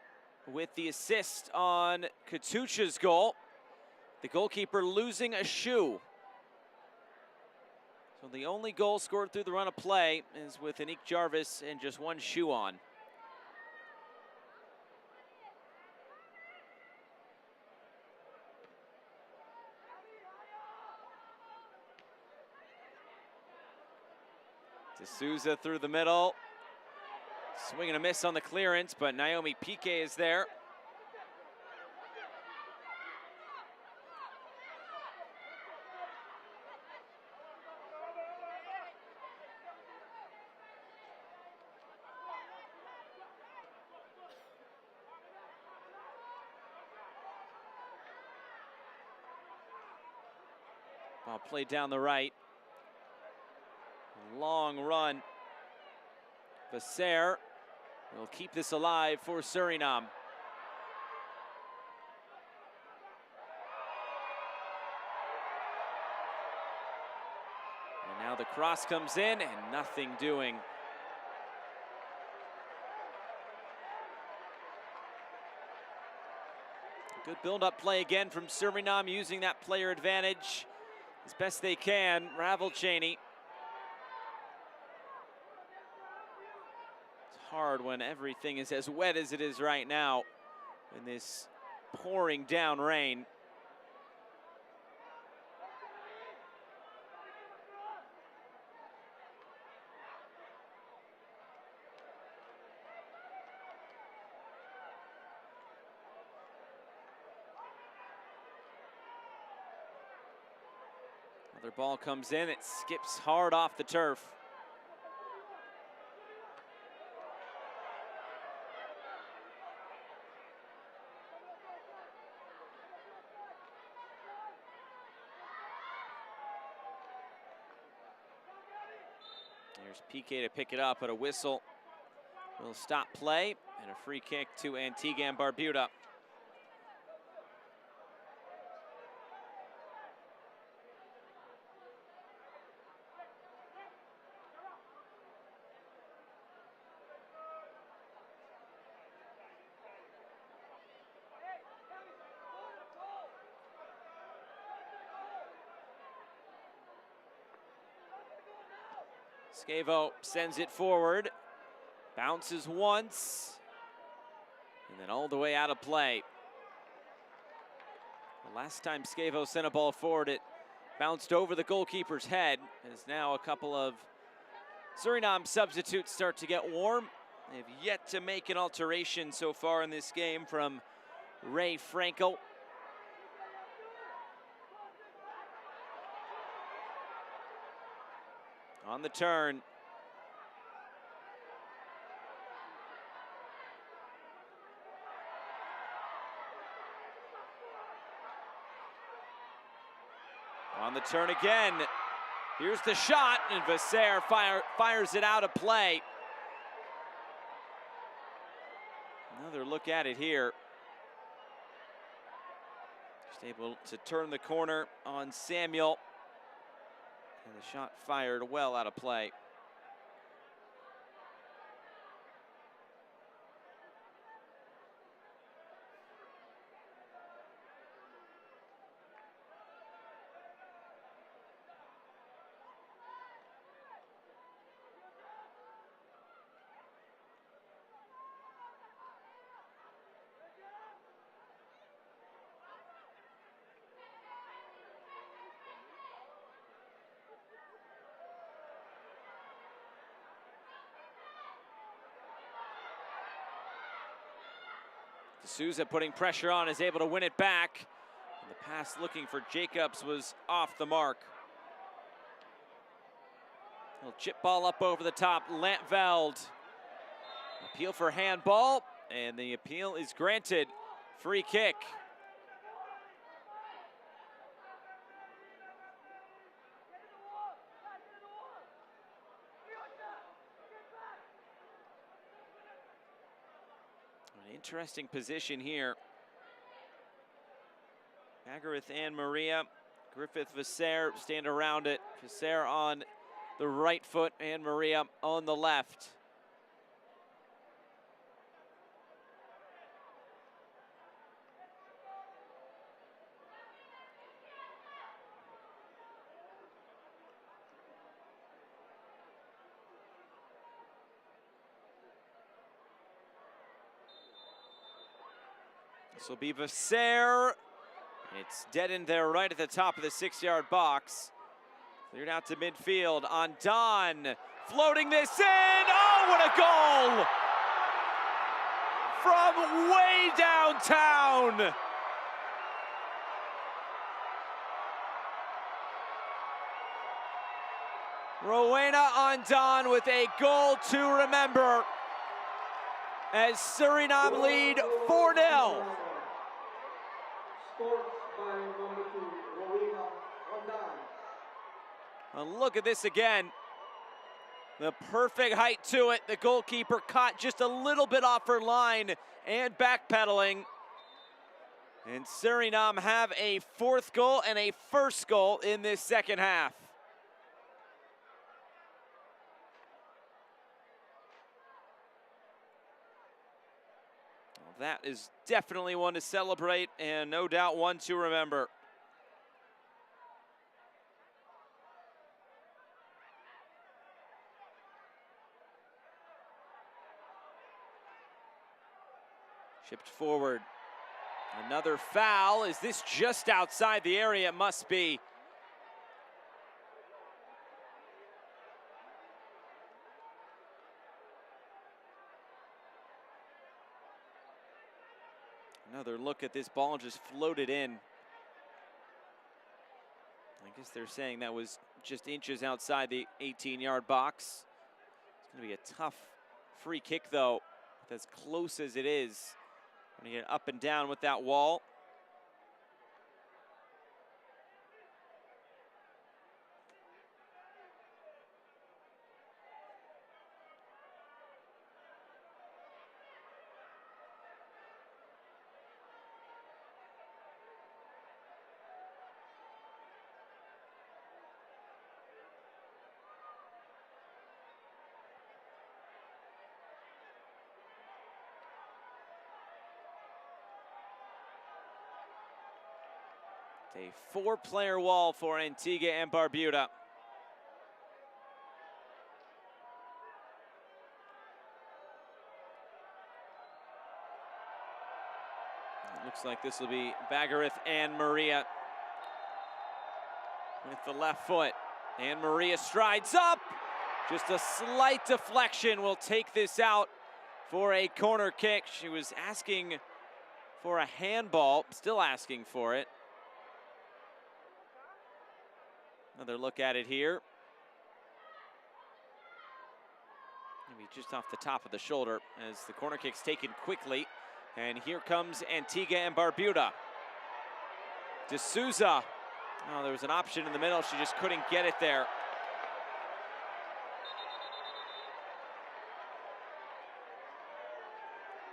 with the assist on Katsucha's goal. The goalkeeper losing a shoe. So the only goal scored through the run of play is with Anique Jarvis and just 1 shoe on. D'Souza through the middle. Swing and a miss on the clearance, but Naomi Piqué is there. Ball played down the right. Long run. Vasser will keep this alive for Suriname. And now the cross comes in and nothing doing. Good build-up play again from Suriname, using that player advantage as best they can. Ravelchaney. Hard when everything is as wet as it is right now in this pouring down rain. Another ball comes in, it skips hard off the turf. There's Piqué to pick it up, but a whistle will stop play, and a free kick to Antigua and Barbuda. Skevo sends it forward, bounces once, and then all the way out of play. The last time Skevo sent a ball forward, it bounced over the goalkeeper's head, as now a couple of Suriname substitutes start to get warm. They've yet to make an alteration so far in this game from Ray Frankel. On the turn. On the turn again. Here's the shot, and Visser fires it out of play. Another look at it here. Just able to turn the corner on Samuel. And the shot fired well out of play. Souza putting pressure on, is able to win it back. And the pass looking for Jacobs was off the mark. Little chip ball up over the top, Lantveld. Appeal for handball, and the appeal is granted. Free kick. Interesting position here. Agarith and Maria. Griffith, Visser stand around it. Visser on the right foot and Maria on the left. This will be Visser. It's dead in there right at the top of the 6-yard box. Cleared out to midfield on Don. Floating this in. Oh, what a goal! From way downtown. Rowena on Don with a goal to remember, as Suriname lead 4-0. Scored by number 2, Rowena Ondan. And look at this again. The perfect height to it. The goalkeeper caught just a little bit off her line and backpedaling. And Suriname have a 4th goal and a 1st goal in this second half. That is definitely one to celebrate, and no doubt one to remember. Chipped forward. Another foul. Is this just outside the area? It must be. Another look at this ball, just floated in. I guess they're saying that was just inches outside the 18-yard box. It's going to be a tough free kick, though, as close as it is. Going to get up and down with that wall. A 4-player wall for Antigua and Barbuda. It looks like this will be Bagarith and Maria with the left foot. And Maria strides up. Just a slight deflection will take this out for a corner kick. She was asking for a handball, still asking for it. Another look at it here. Maybe just off the top of the shoulder as the corner kick's taken quickly. And here comes Antigua and Barbuda. D'Souza Oh, there was an option in the middle. She just couldn't get it there.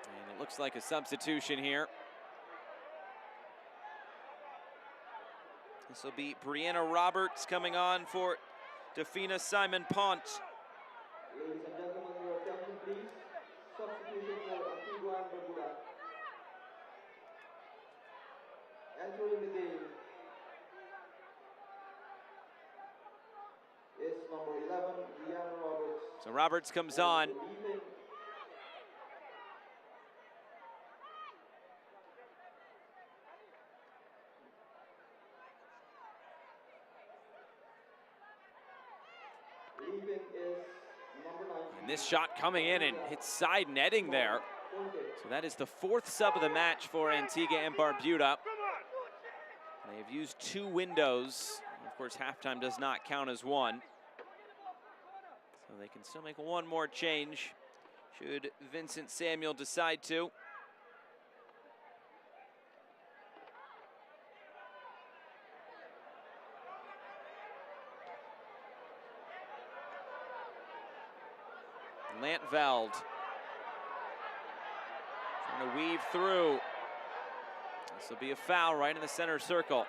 And it looks like a substitution here. This will be Brianna Roberts coming on for Defina Simon Pont. Ladies and gentlemen, your attention please. Substitution for Antigua and Barbuda. Entering the game is number 11, Brianna Roberts. So Roberts comes on. Leaving is number 9. And this shot coming in and hits side netting there. So that is the 4th sub of the match for Antigua and Barbuda. They have used 2 windows. Of course, halftime does not count as one. So they can still make one more change should Vincent Samuel decide to. Lantveld trying to weave through. This will be a foul right in the center circle.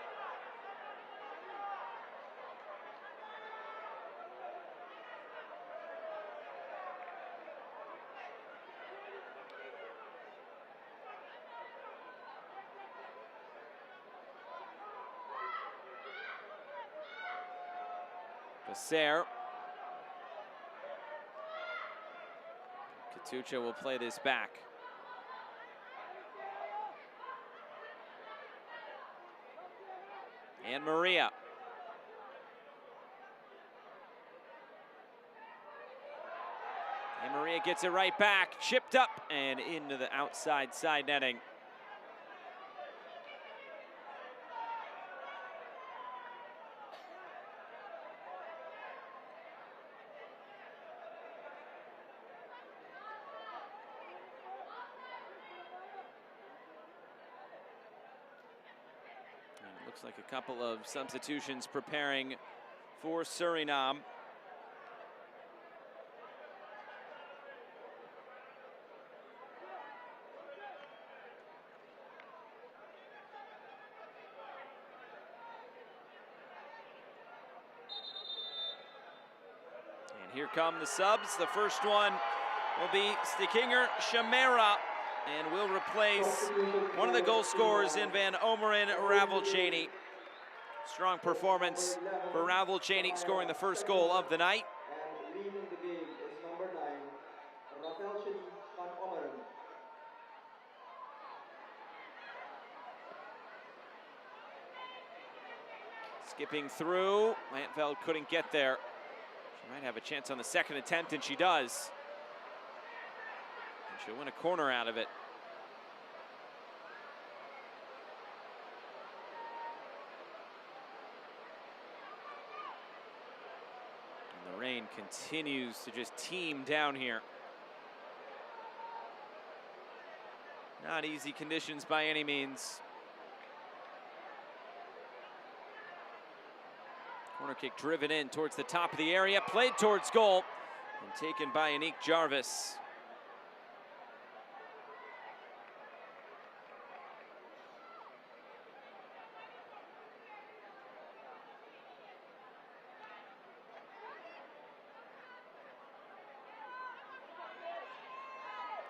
Becerre. Katucha will play this back. And Maria. And Maria gets it right back, chipped up and into the outside side netting. Looks like a couple of substitutions preparing for Suriname. And here come the subs. The first one will be Stikinger Shamera, and will replace one of the goal scorers in Van Omeren, Ravelchaney. Strong performance for Ravelchaney, scoring the first goal of the night. And leaving the game is number 9, Ravelchaney Van Omeren. Skipping through, Lantveld couldn't get there. She might have a chance on the second attempt, and she does. And she'll win a corner out of it. And the rain continues to just teem down here. Not easy conditions by any means. Corner kick driven in towards the top of the area, played towards goal, and taken by Anique Jarvis.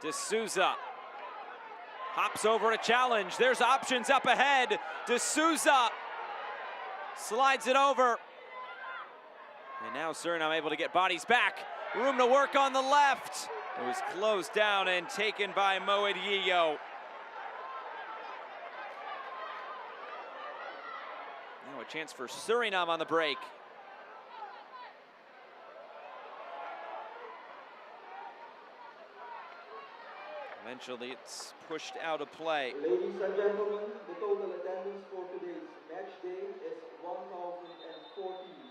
D'Souza hops over a challenge. There's options up ahead. D'Souza slides it over. And now Suriname able to get bodies back. Room to work on the left. It was closed down and taken by Moed Yiyo. Now a chance for Suriname on the break. Eventually it's pushed out of play. Ladies and gentlemen, the total attendance for today's match day is 1,040.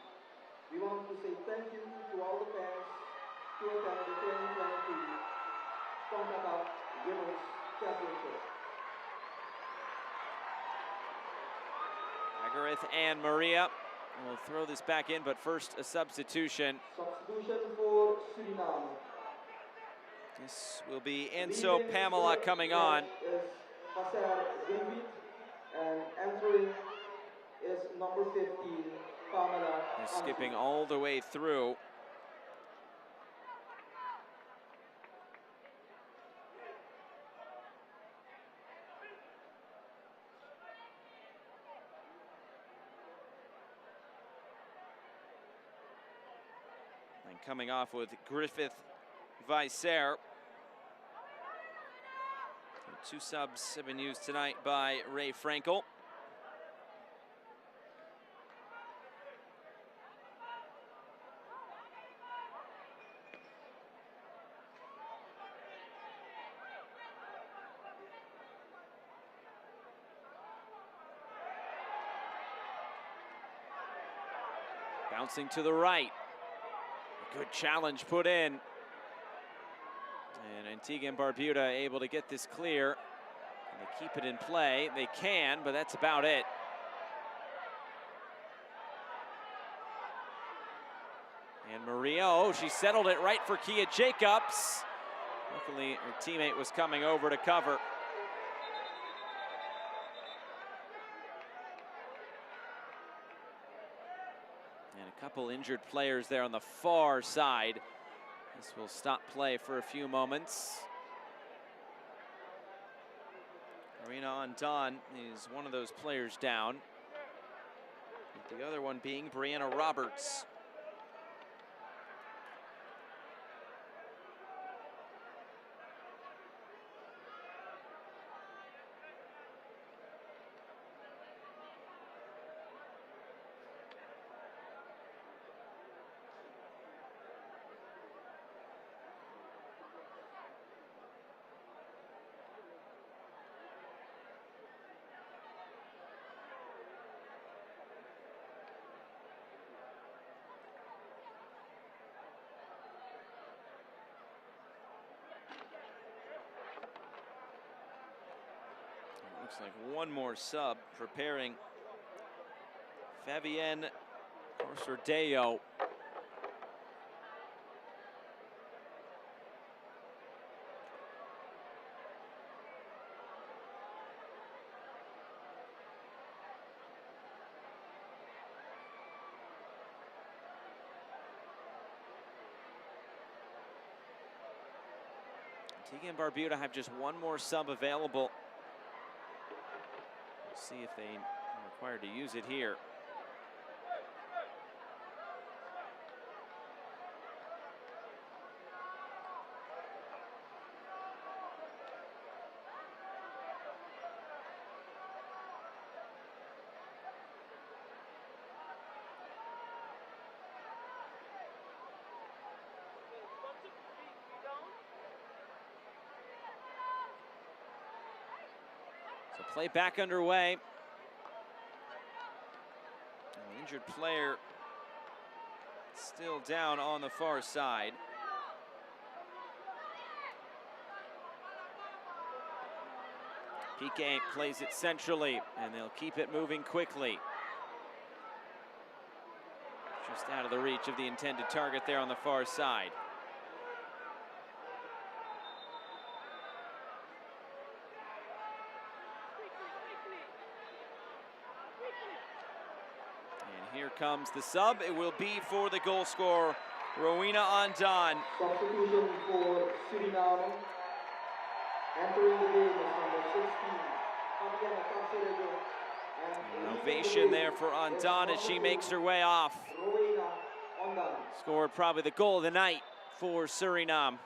We want to say thank you to all the fans to attend the 2022 Concacaf Women's Championship. Margaret and Maria will throw this back in, but first a substitution. Substitution for Suriname. This will be Enzo Pamela coming on. Is and entering is number 15, Pamela. They're skipping all the way through. And coming off with Griffith Vicer. Two subs have been used tonight by Ray Frankel. Bouncing to the right. A good challenge put in. And Antigua and Barbuda able to get this clear. And they keep it in play. They can, but that's about it. And Maria, oh, she settled it right for Kia Jacobs. Luckily, her teammate was coming over to cover. And a couple injured players there on the far side. This will stop play for a few moments. Marina Andon is one of those players down. With the other one being Brianna Roberts. Looks like one more sub preparing Fabienne Corsordeo. Antigua and Barbuda have just one more sub available. See if they are required to use it here. So play back underway. An injured player still down on the far side. Piquet plays it centrally, and they'll keep it moving quickly. Just out of the reach of the intended target there on the far side. Here comes the sub. It will be for the goal scorer, Rowena Andon. Substitution for Suriname. Entering the game is number 16. An ovation there for Andon as she makes her way off. Scored probably the goal of the night for Suriname.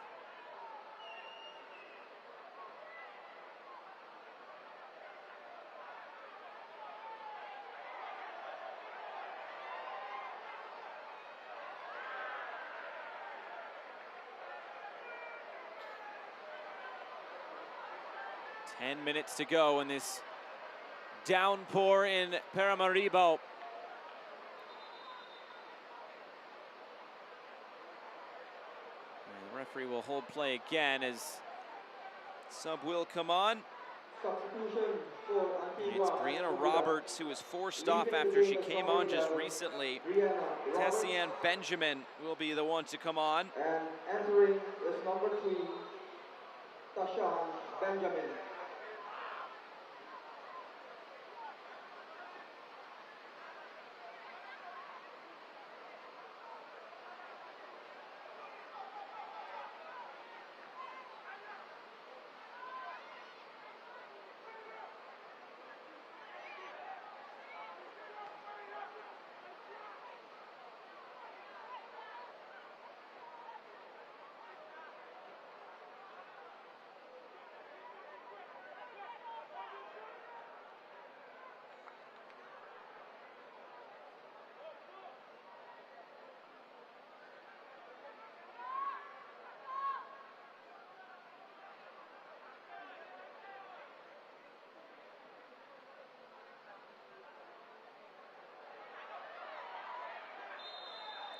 Ten minutes to go in this downpour in Paramaribo. And the referee will hold play again as sub will come on. Substitution for Antigua It's and Brianna Barbuda. Roberts, who was forced off after she came on just recently. Tessian Benjamin will be the one to come on. And entering is number 3, Tashan Benjamin.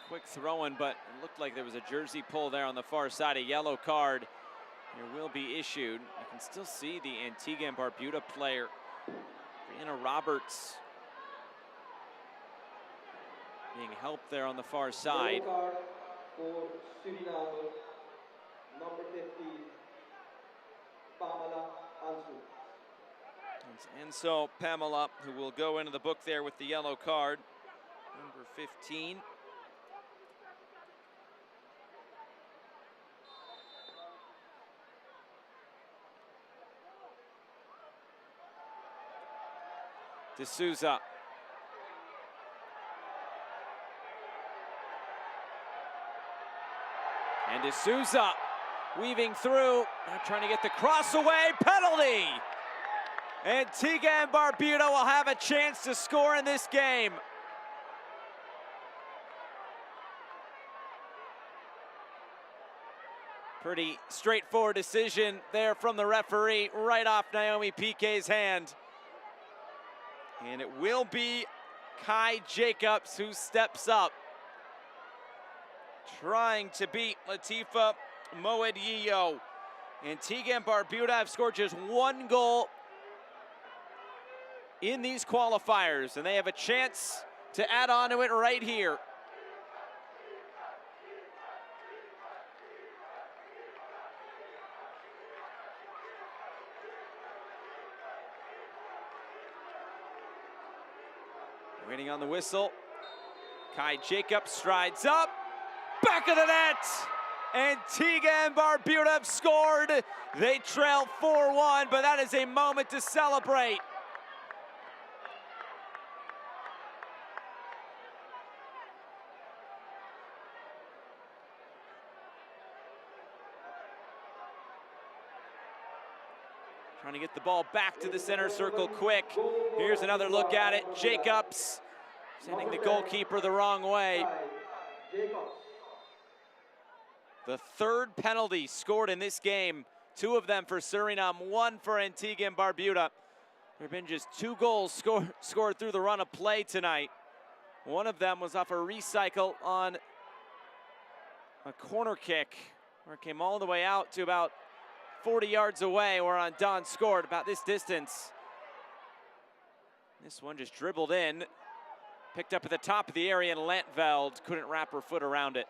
Quick throw-in, but it looked like there was a jersey pull there on the far side. A yellow card here will be issued. You can still see the Antigua and Barbuda player, Brianna Roberts, being helped there on the far side. Yellow card for Suriname, number 15, Pamela Ansu. And so Pamela, who will go into the book there with the yellow card, number 15. D'Souza. And D'Souza weaving through, now trying to get the cross away, penalty! Antigua and Barbuda will have a chance to score in this game. Pretty straightforward decision there from the referee, right off Naomi Piquet's hand. And it will be Kai Jacobs who steps up, trying to beat Latifa Moedillo. Antigua and Barbuda have scored just 1 goal in these qualifiers, and they have a chance to add on to it right here. Waiting on the whistle. Kai Jacobs strides up, back of the net. Antigua and Barbuda have scored. They trail 4-1, but that is a moment to celebrate. Trying to get the ball back to the center circle quick. Here's another look at it. Jacobs sending the goalkeeper the wrong way. The 3rd penalty scored in this game. 2 of them for Suriname, 1 for Antigua and Barbuda. There have been just 2 goals scored through the run of play tonight. One of them was off a recycle on a corner kick, where it came all the way out to about 40 yards away, where Don scored about this distance. This one just dribbled in, picked up at the top of the area, and Lantveld couldn't wrap her foot around it.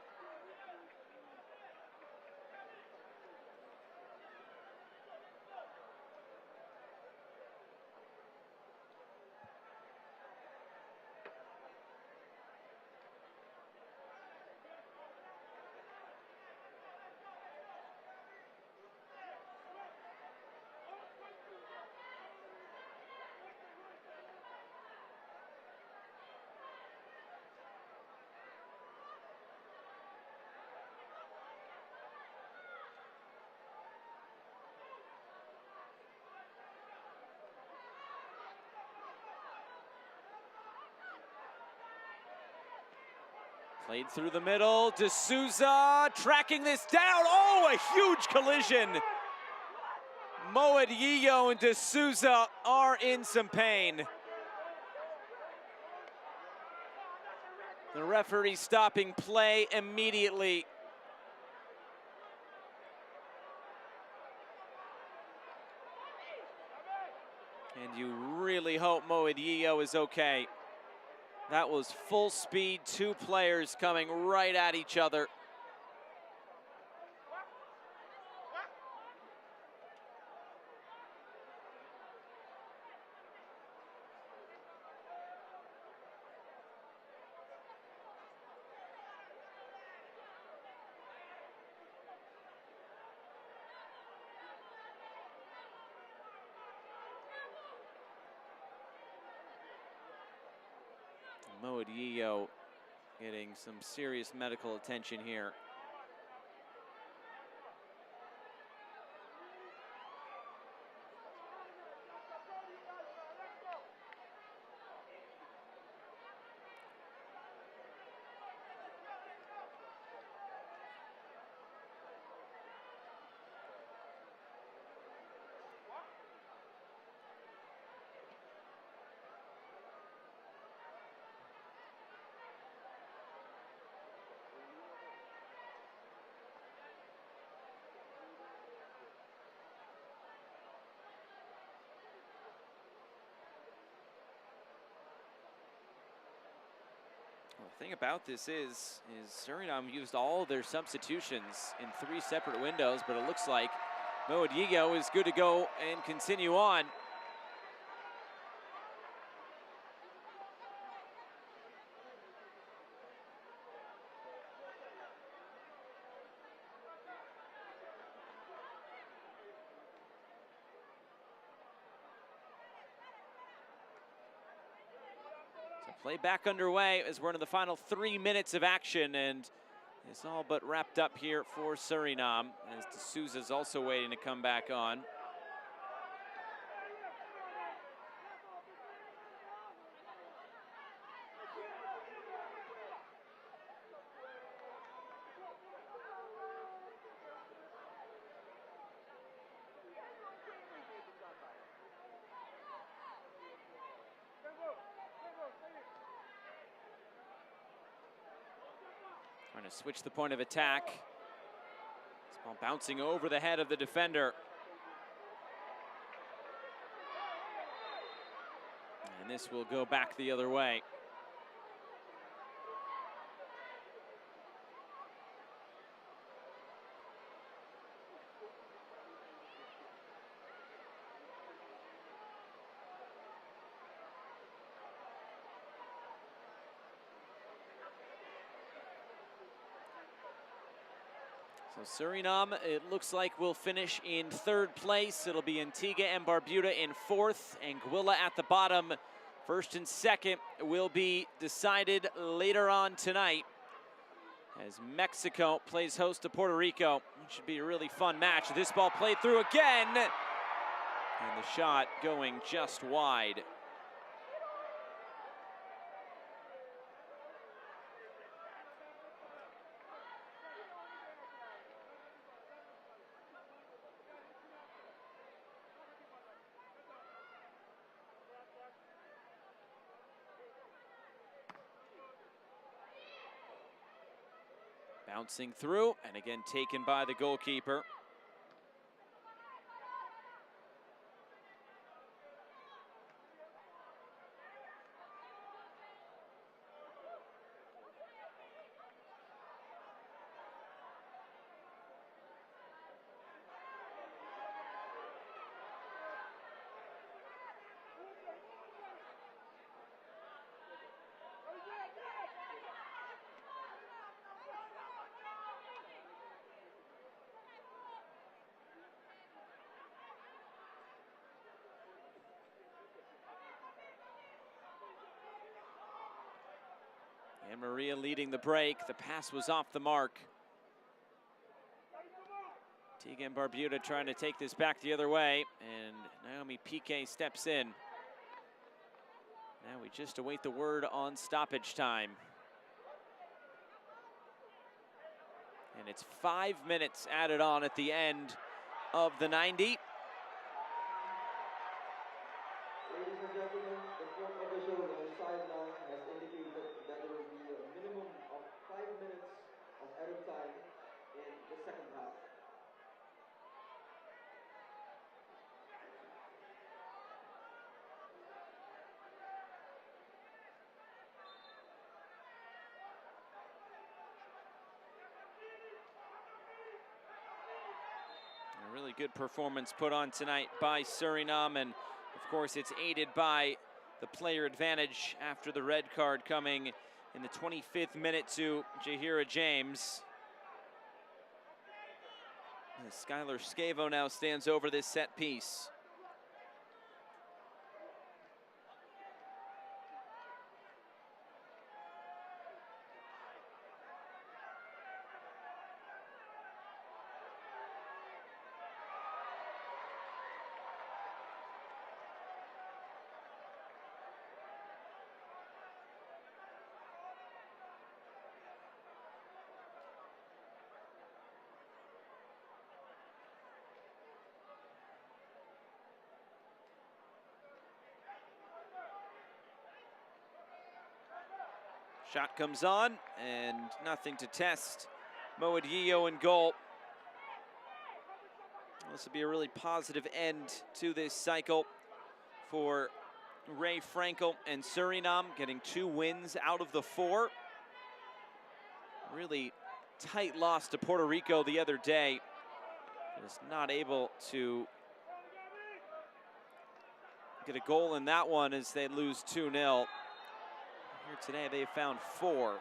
Played through the middle, D'Souza tracking this down. Oh, a huge collision. Moedillo and D'Souza are in some pain. The referee stopping play immediately. And you really hope Moedillo is okay. That was full speed, two players coming right at each other. Moedillo getting some serious medical attention here. The thing about this is Suriname used all their substitutions in 3 separate windows, but it looks like Moedillo is good to go and continue on. Play back underway as we're into the final 3 minutes of action, and it's all but wrapped up here for Suriname, as D'Souza's also waiting to come back on. Trying to switch the point of attack. This ball bouncing over the head of the defender. And this will go back the other way. So Suriname, it looks like, will finish in 3rd place. It'll be Antigua and Barbuda in 4th, Anguilla at the bottom. 1st and 2nd will be decided later on tonight as Mexico plays host to Puerto Rico. It should be a really fun match. This ball played through again, and the shot going just wide. Bouncing through, and again taken by the goalkeeper. And Maria leading the break. The pass was off the mark. Antigua and Barbuda trying to take this back the other way, and Naomi Piqué steps in. Now we just await the word on stoppage time. And it's 5 minutes added on at the end of the 90. Ladies and gentlemen, the fourth official on the sideline has indicated that there will be a minimum of 5 minutes of added time in the second half. good performance put on tonight by Suriname, and of course it's aided by the player advantage after the red card coming in the 25th minute to Jahira James. As Skylar Scavo now stands over this set piece. Shot comes on, and nothing to test. Moedillo in goal. This will be a really positive end to this cycle for Ray Frankel and Suriname, getting 2 wins out of the 4. Really tight loss to Puerto Rico the other day. Was not able to get a goal in that one as they lose 2-0. Here today, they found 4.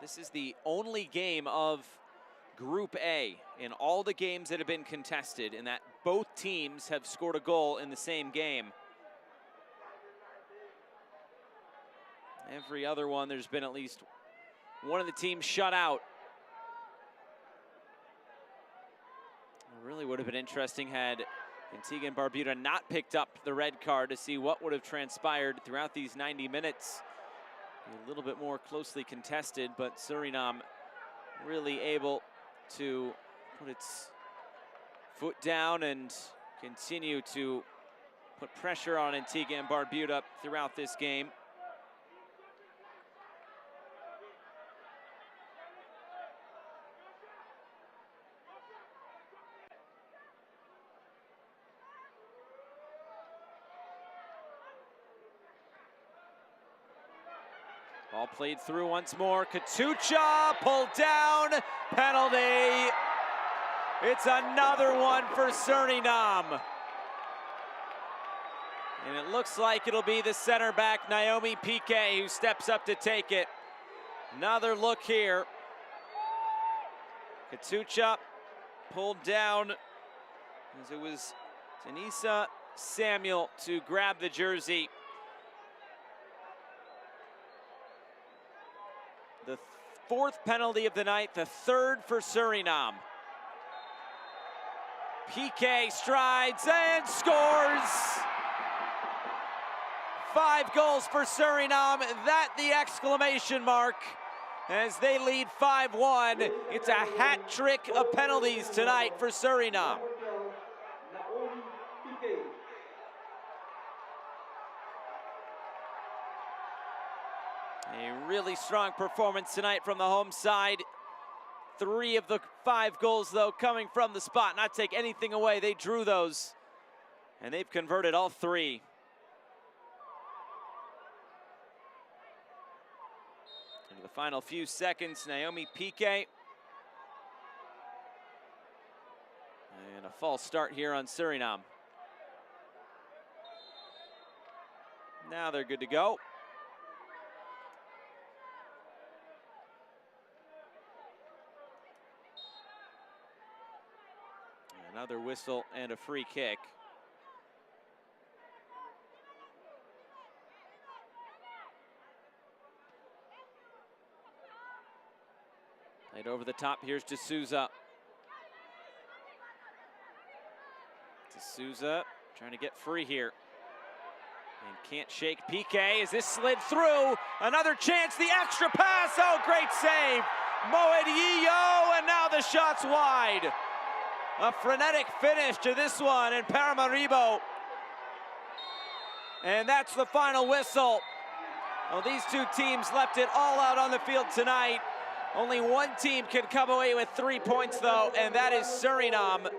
This is the only game of Group A in all the games that have been contested, in that both teams have scored a goal in the same game. Every other one, there's been at least one of the teams shut out. It really would have been interesting had Antigua and Barbuda not picked up the red card to see what would have transpired throughout these 90 minutes. A little bit more closely contested, but Suriname really able to put its foot down and continue to put pressure on Antigua and Barbuda throughout this game. Ball played through once more. Katucha pulled down, penalty. It's another one for Suriname. And it looks like it'll be the center back, Naomi Piqué, who steps up to take it. Another look here. Katucha pulled down as it was Tanisa Samuel to grab the jersey. The 4th penalty of the night, the 3rd for Suriname. Piqué strides and scores. 5 goals for Suriname. That the exclamation mark as they lead 5-1. It's a hat trick of penalties tonight for Suriname. A really strong performance tonight from the home side. 3 of the 5 goals, though, coming from the spot. Not take anything away. They drew those, and they've converted all 3. Into the final few seconds, Naomi Piqué. And a false start here on Suriname. Now they're good to go. Another whistle and a free kick. Played over the top. Here's D'Souza. D'Souza trying to get free here. And can't shake Piqué as this slid through. Another chance, the extra pass. Oh, great save. Moedillo, and now the shot's wide. A frenetic finish to this one in Paramaribo. And that's the final whistle. Well, these 2 teams left it all out on the field tonight. Only one team can come away with 3 points, though, and that is Suriname.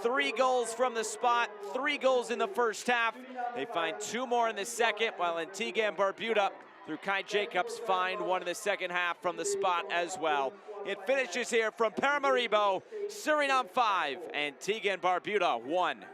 3 goals from the spot, 3 goals in the first half. They find 2 more in the second, while Antigua and Barbuda, through Kai Jacobs, find 1 in the second half from the spot as well. It finishes here from Paramaribo, Suriname 5, Antigua and Barbuda 1.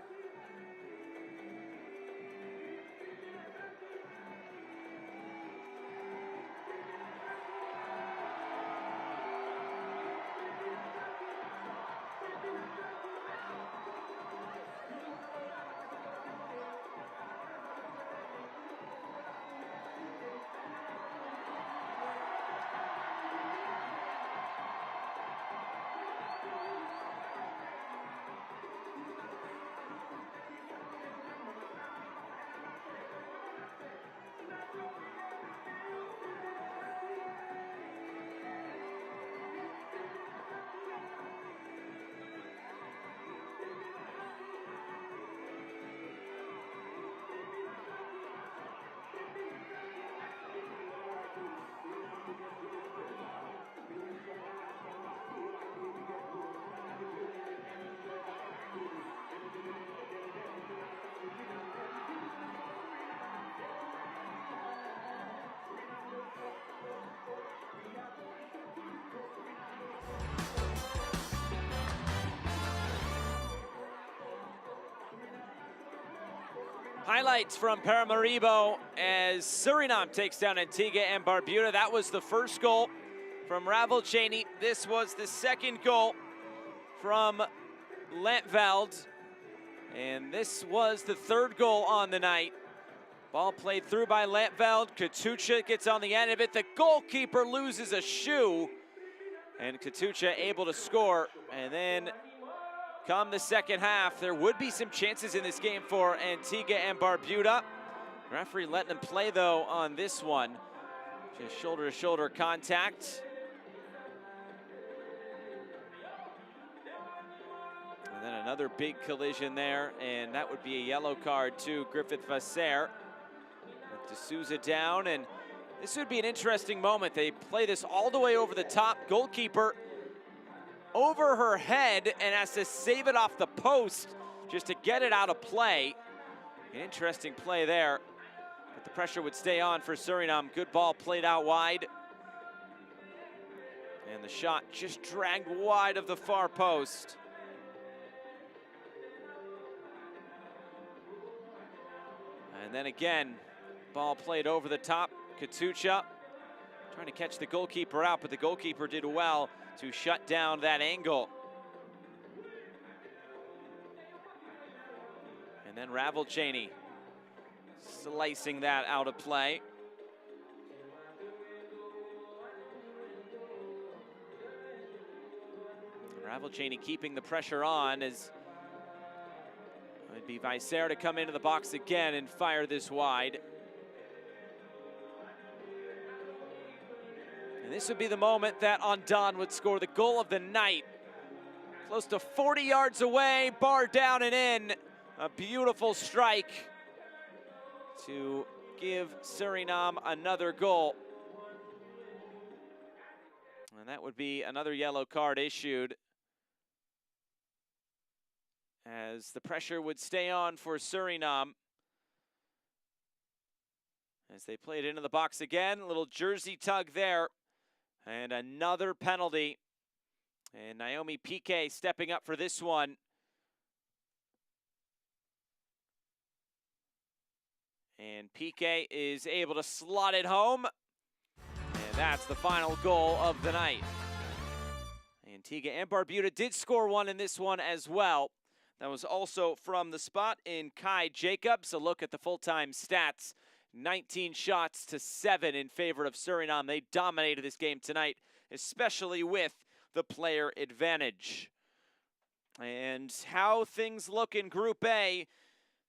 Highlights from Paramaribo as Suriname takes down Antigua and Barbuda. That was the first goal from Ravelchaney. This was the second goal from Lentveld. And this was the third goal on the night. Ball played through by Lentveld. Katucha gets on the end of it. The goalkeeper loses a shoe. And Katucha able to score. And then come the second half, there would be some chances in this game for Antigua and Barbuda. Referee letting them play, though, on this one. Just shoulder-to-shoulder contact. And then another big collision there, and that would be a yellow card to Griffith Vasser. With D'Souza down, and this would be an interesting moment. They play this all the way over the top. Goalkeeper over her head and has to save it off the post just to get it out of play. An interesting play there, but the pressure would stay on for Suriname. Good ball played out wide. And the shot just dragged wide of the far post. And then again, ball played over the top. Katucha trying to catch the goalkeeper out, but the goalkeeper did well to shut down that angle. And then Ravelchaney slicing that out of play. Ravelchaney keeping the pressure on as it would be Visser to come into the box again and fire this wide. And this would be the moment that Andon would score the goal of the night. Close to 40 yards away, bar down and in. A beautiful strike to give Suriname another goal. And that would be another yellow card issued, as the pressure would stay on for Suriname as they played into the box again. A little jersey tug there. And another penalty. And Naomi Piqué stepping up for this one. And Piqué is able to slot it home. And that's the final goal of the night. Antigua and Barbuda did score one in this one as well. That was also from the spot in Kai Jacobs. A look at the full-time stats. 19 shots to 7 in favor of Suriname. They dominated this game tonight, especially with the player advantage. And how things look in Group A.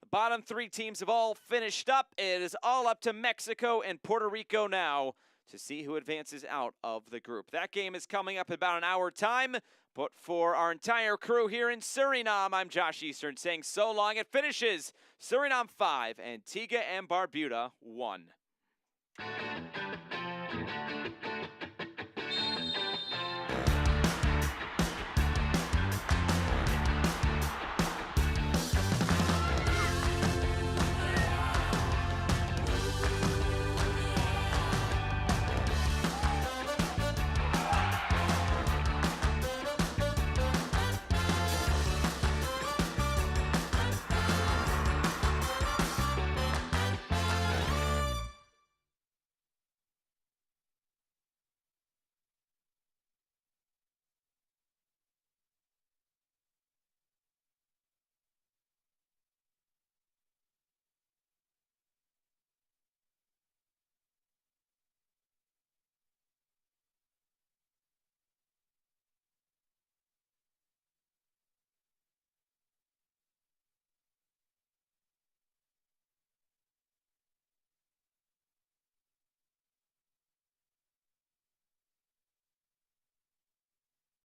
The bottom 3 teams have all finished up. It is all up to Mexico and Puerto Rico now to see who advances out of the group. That game is coming up in about an hour time. But for our entire crew here in Suriname, I'm Josh Eastern saying so long. It finishes Suriname 5, Antigua and Barbuda 1.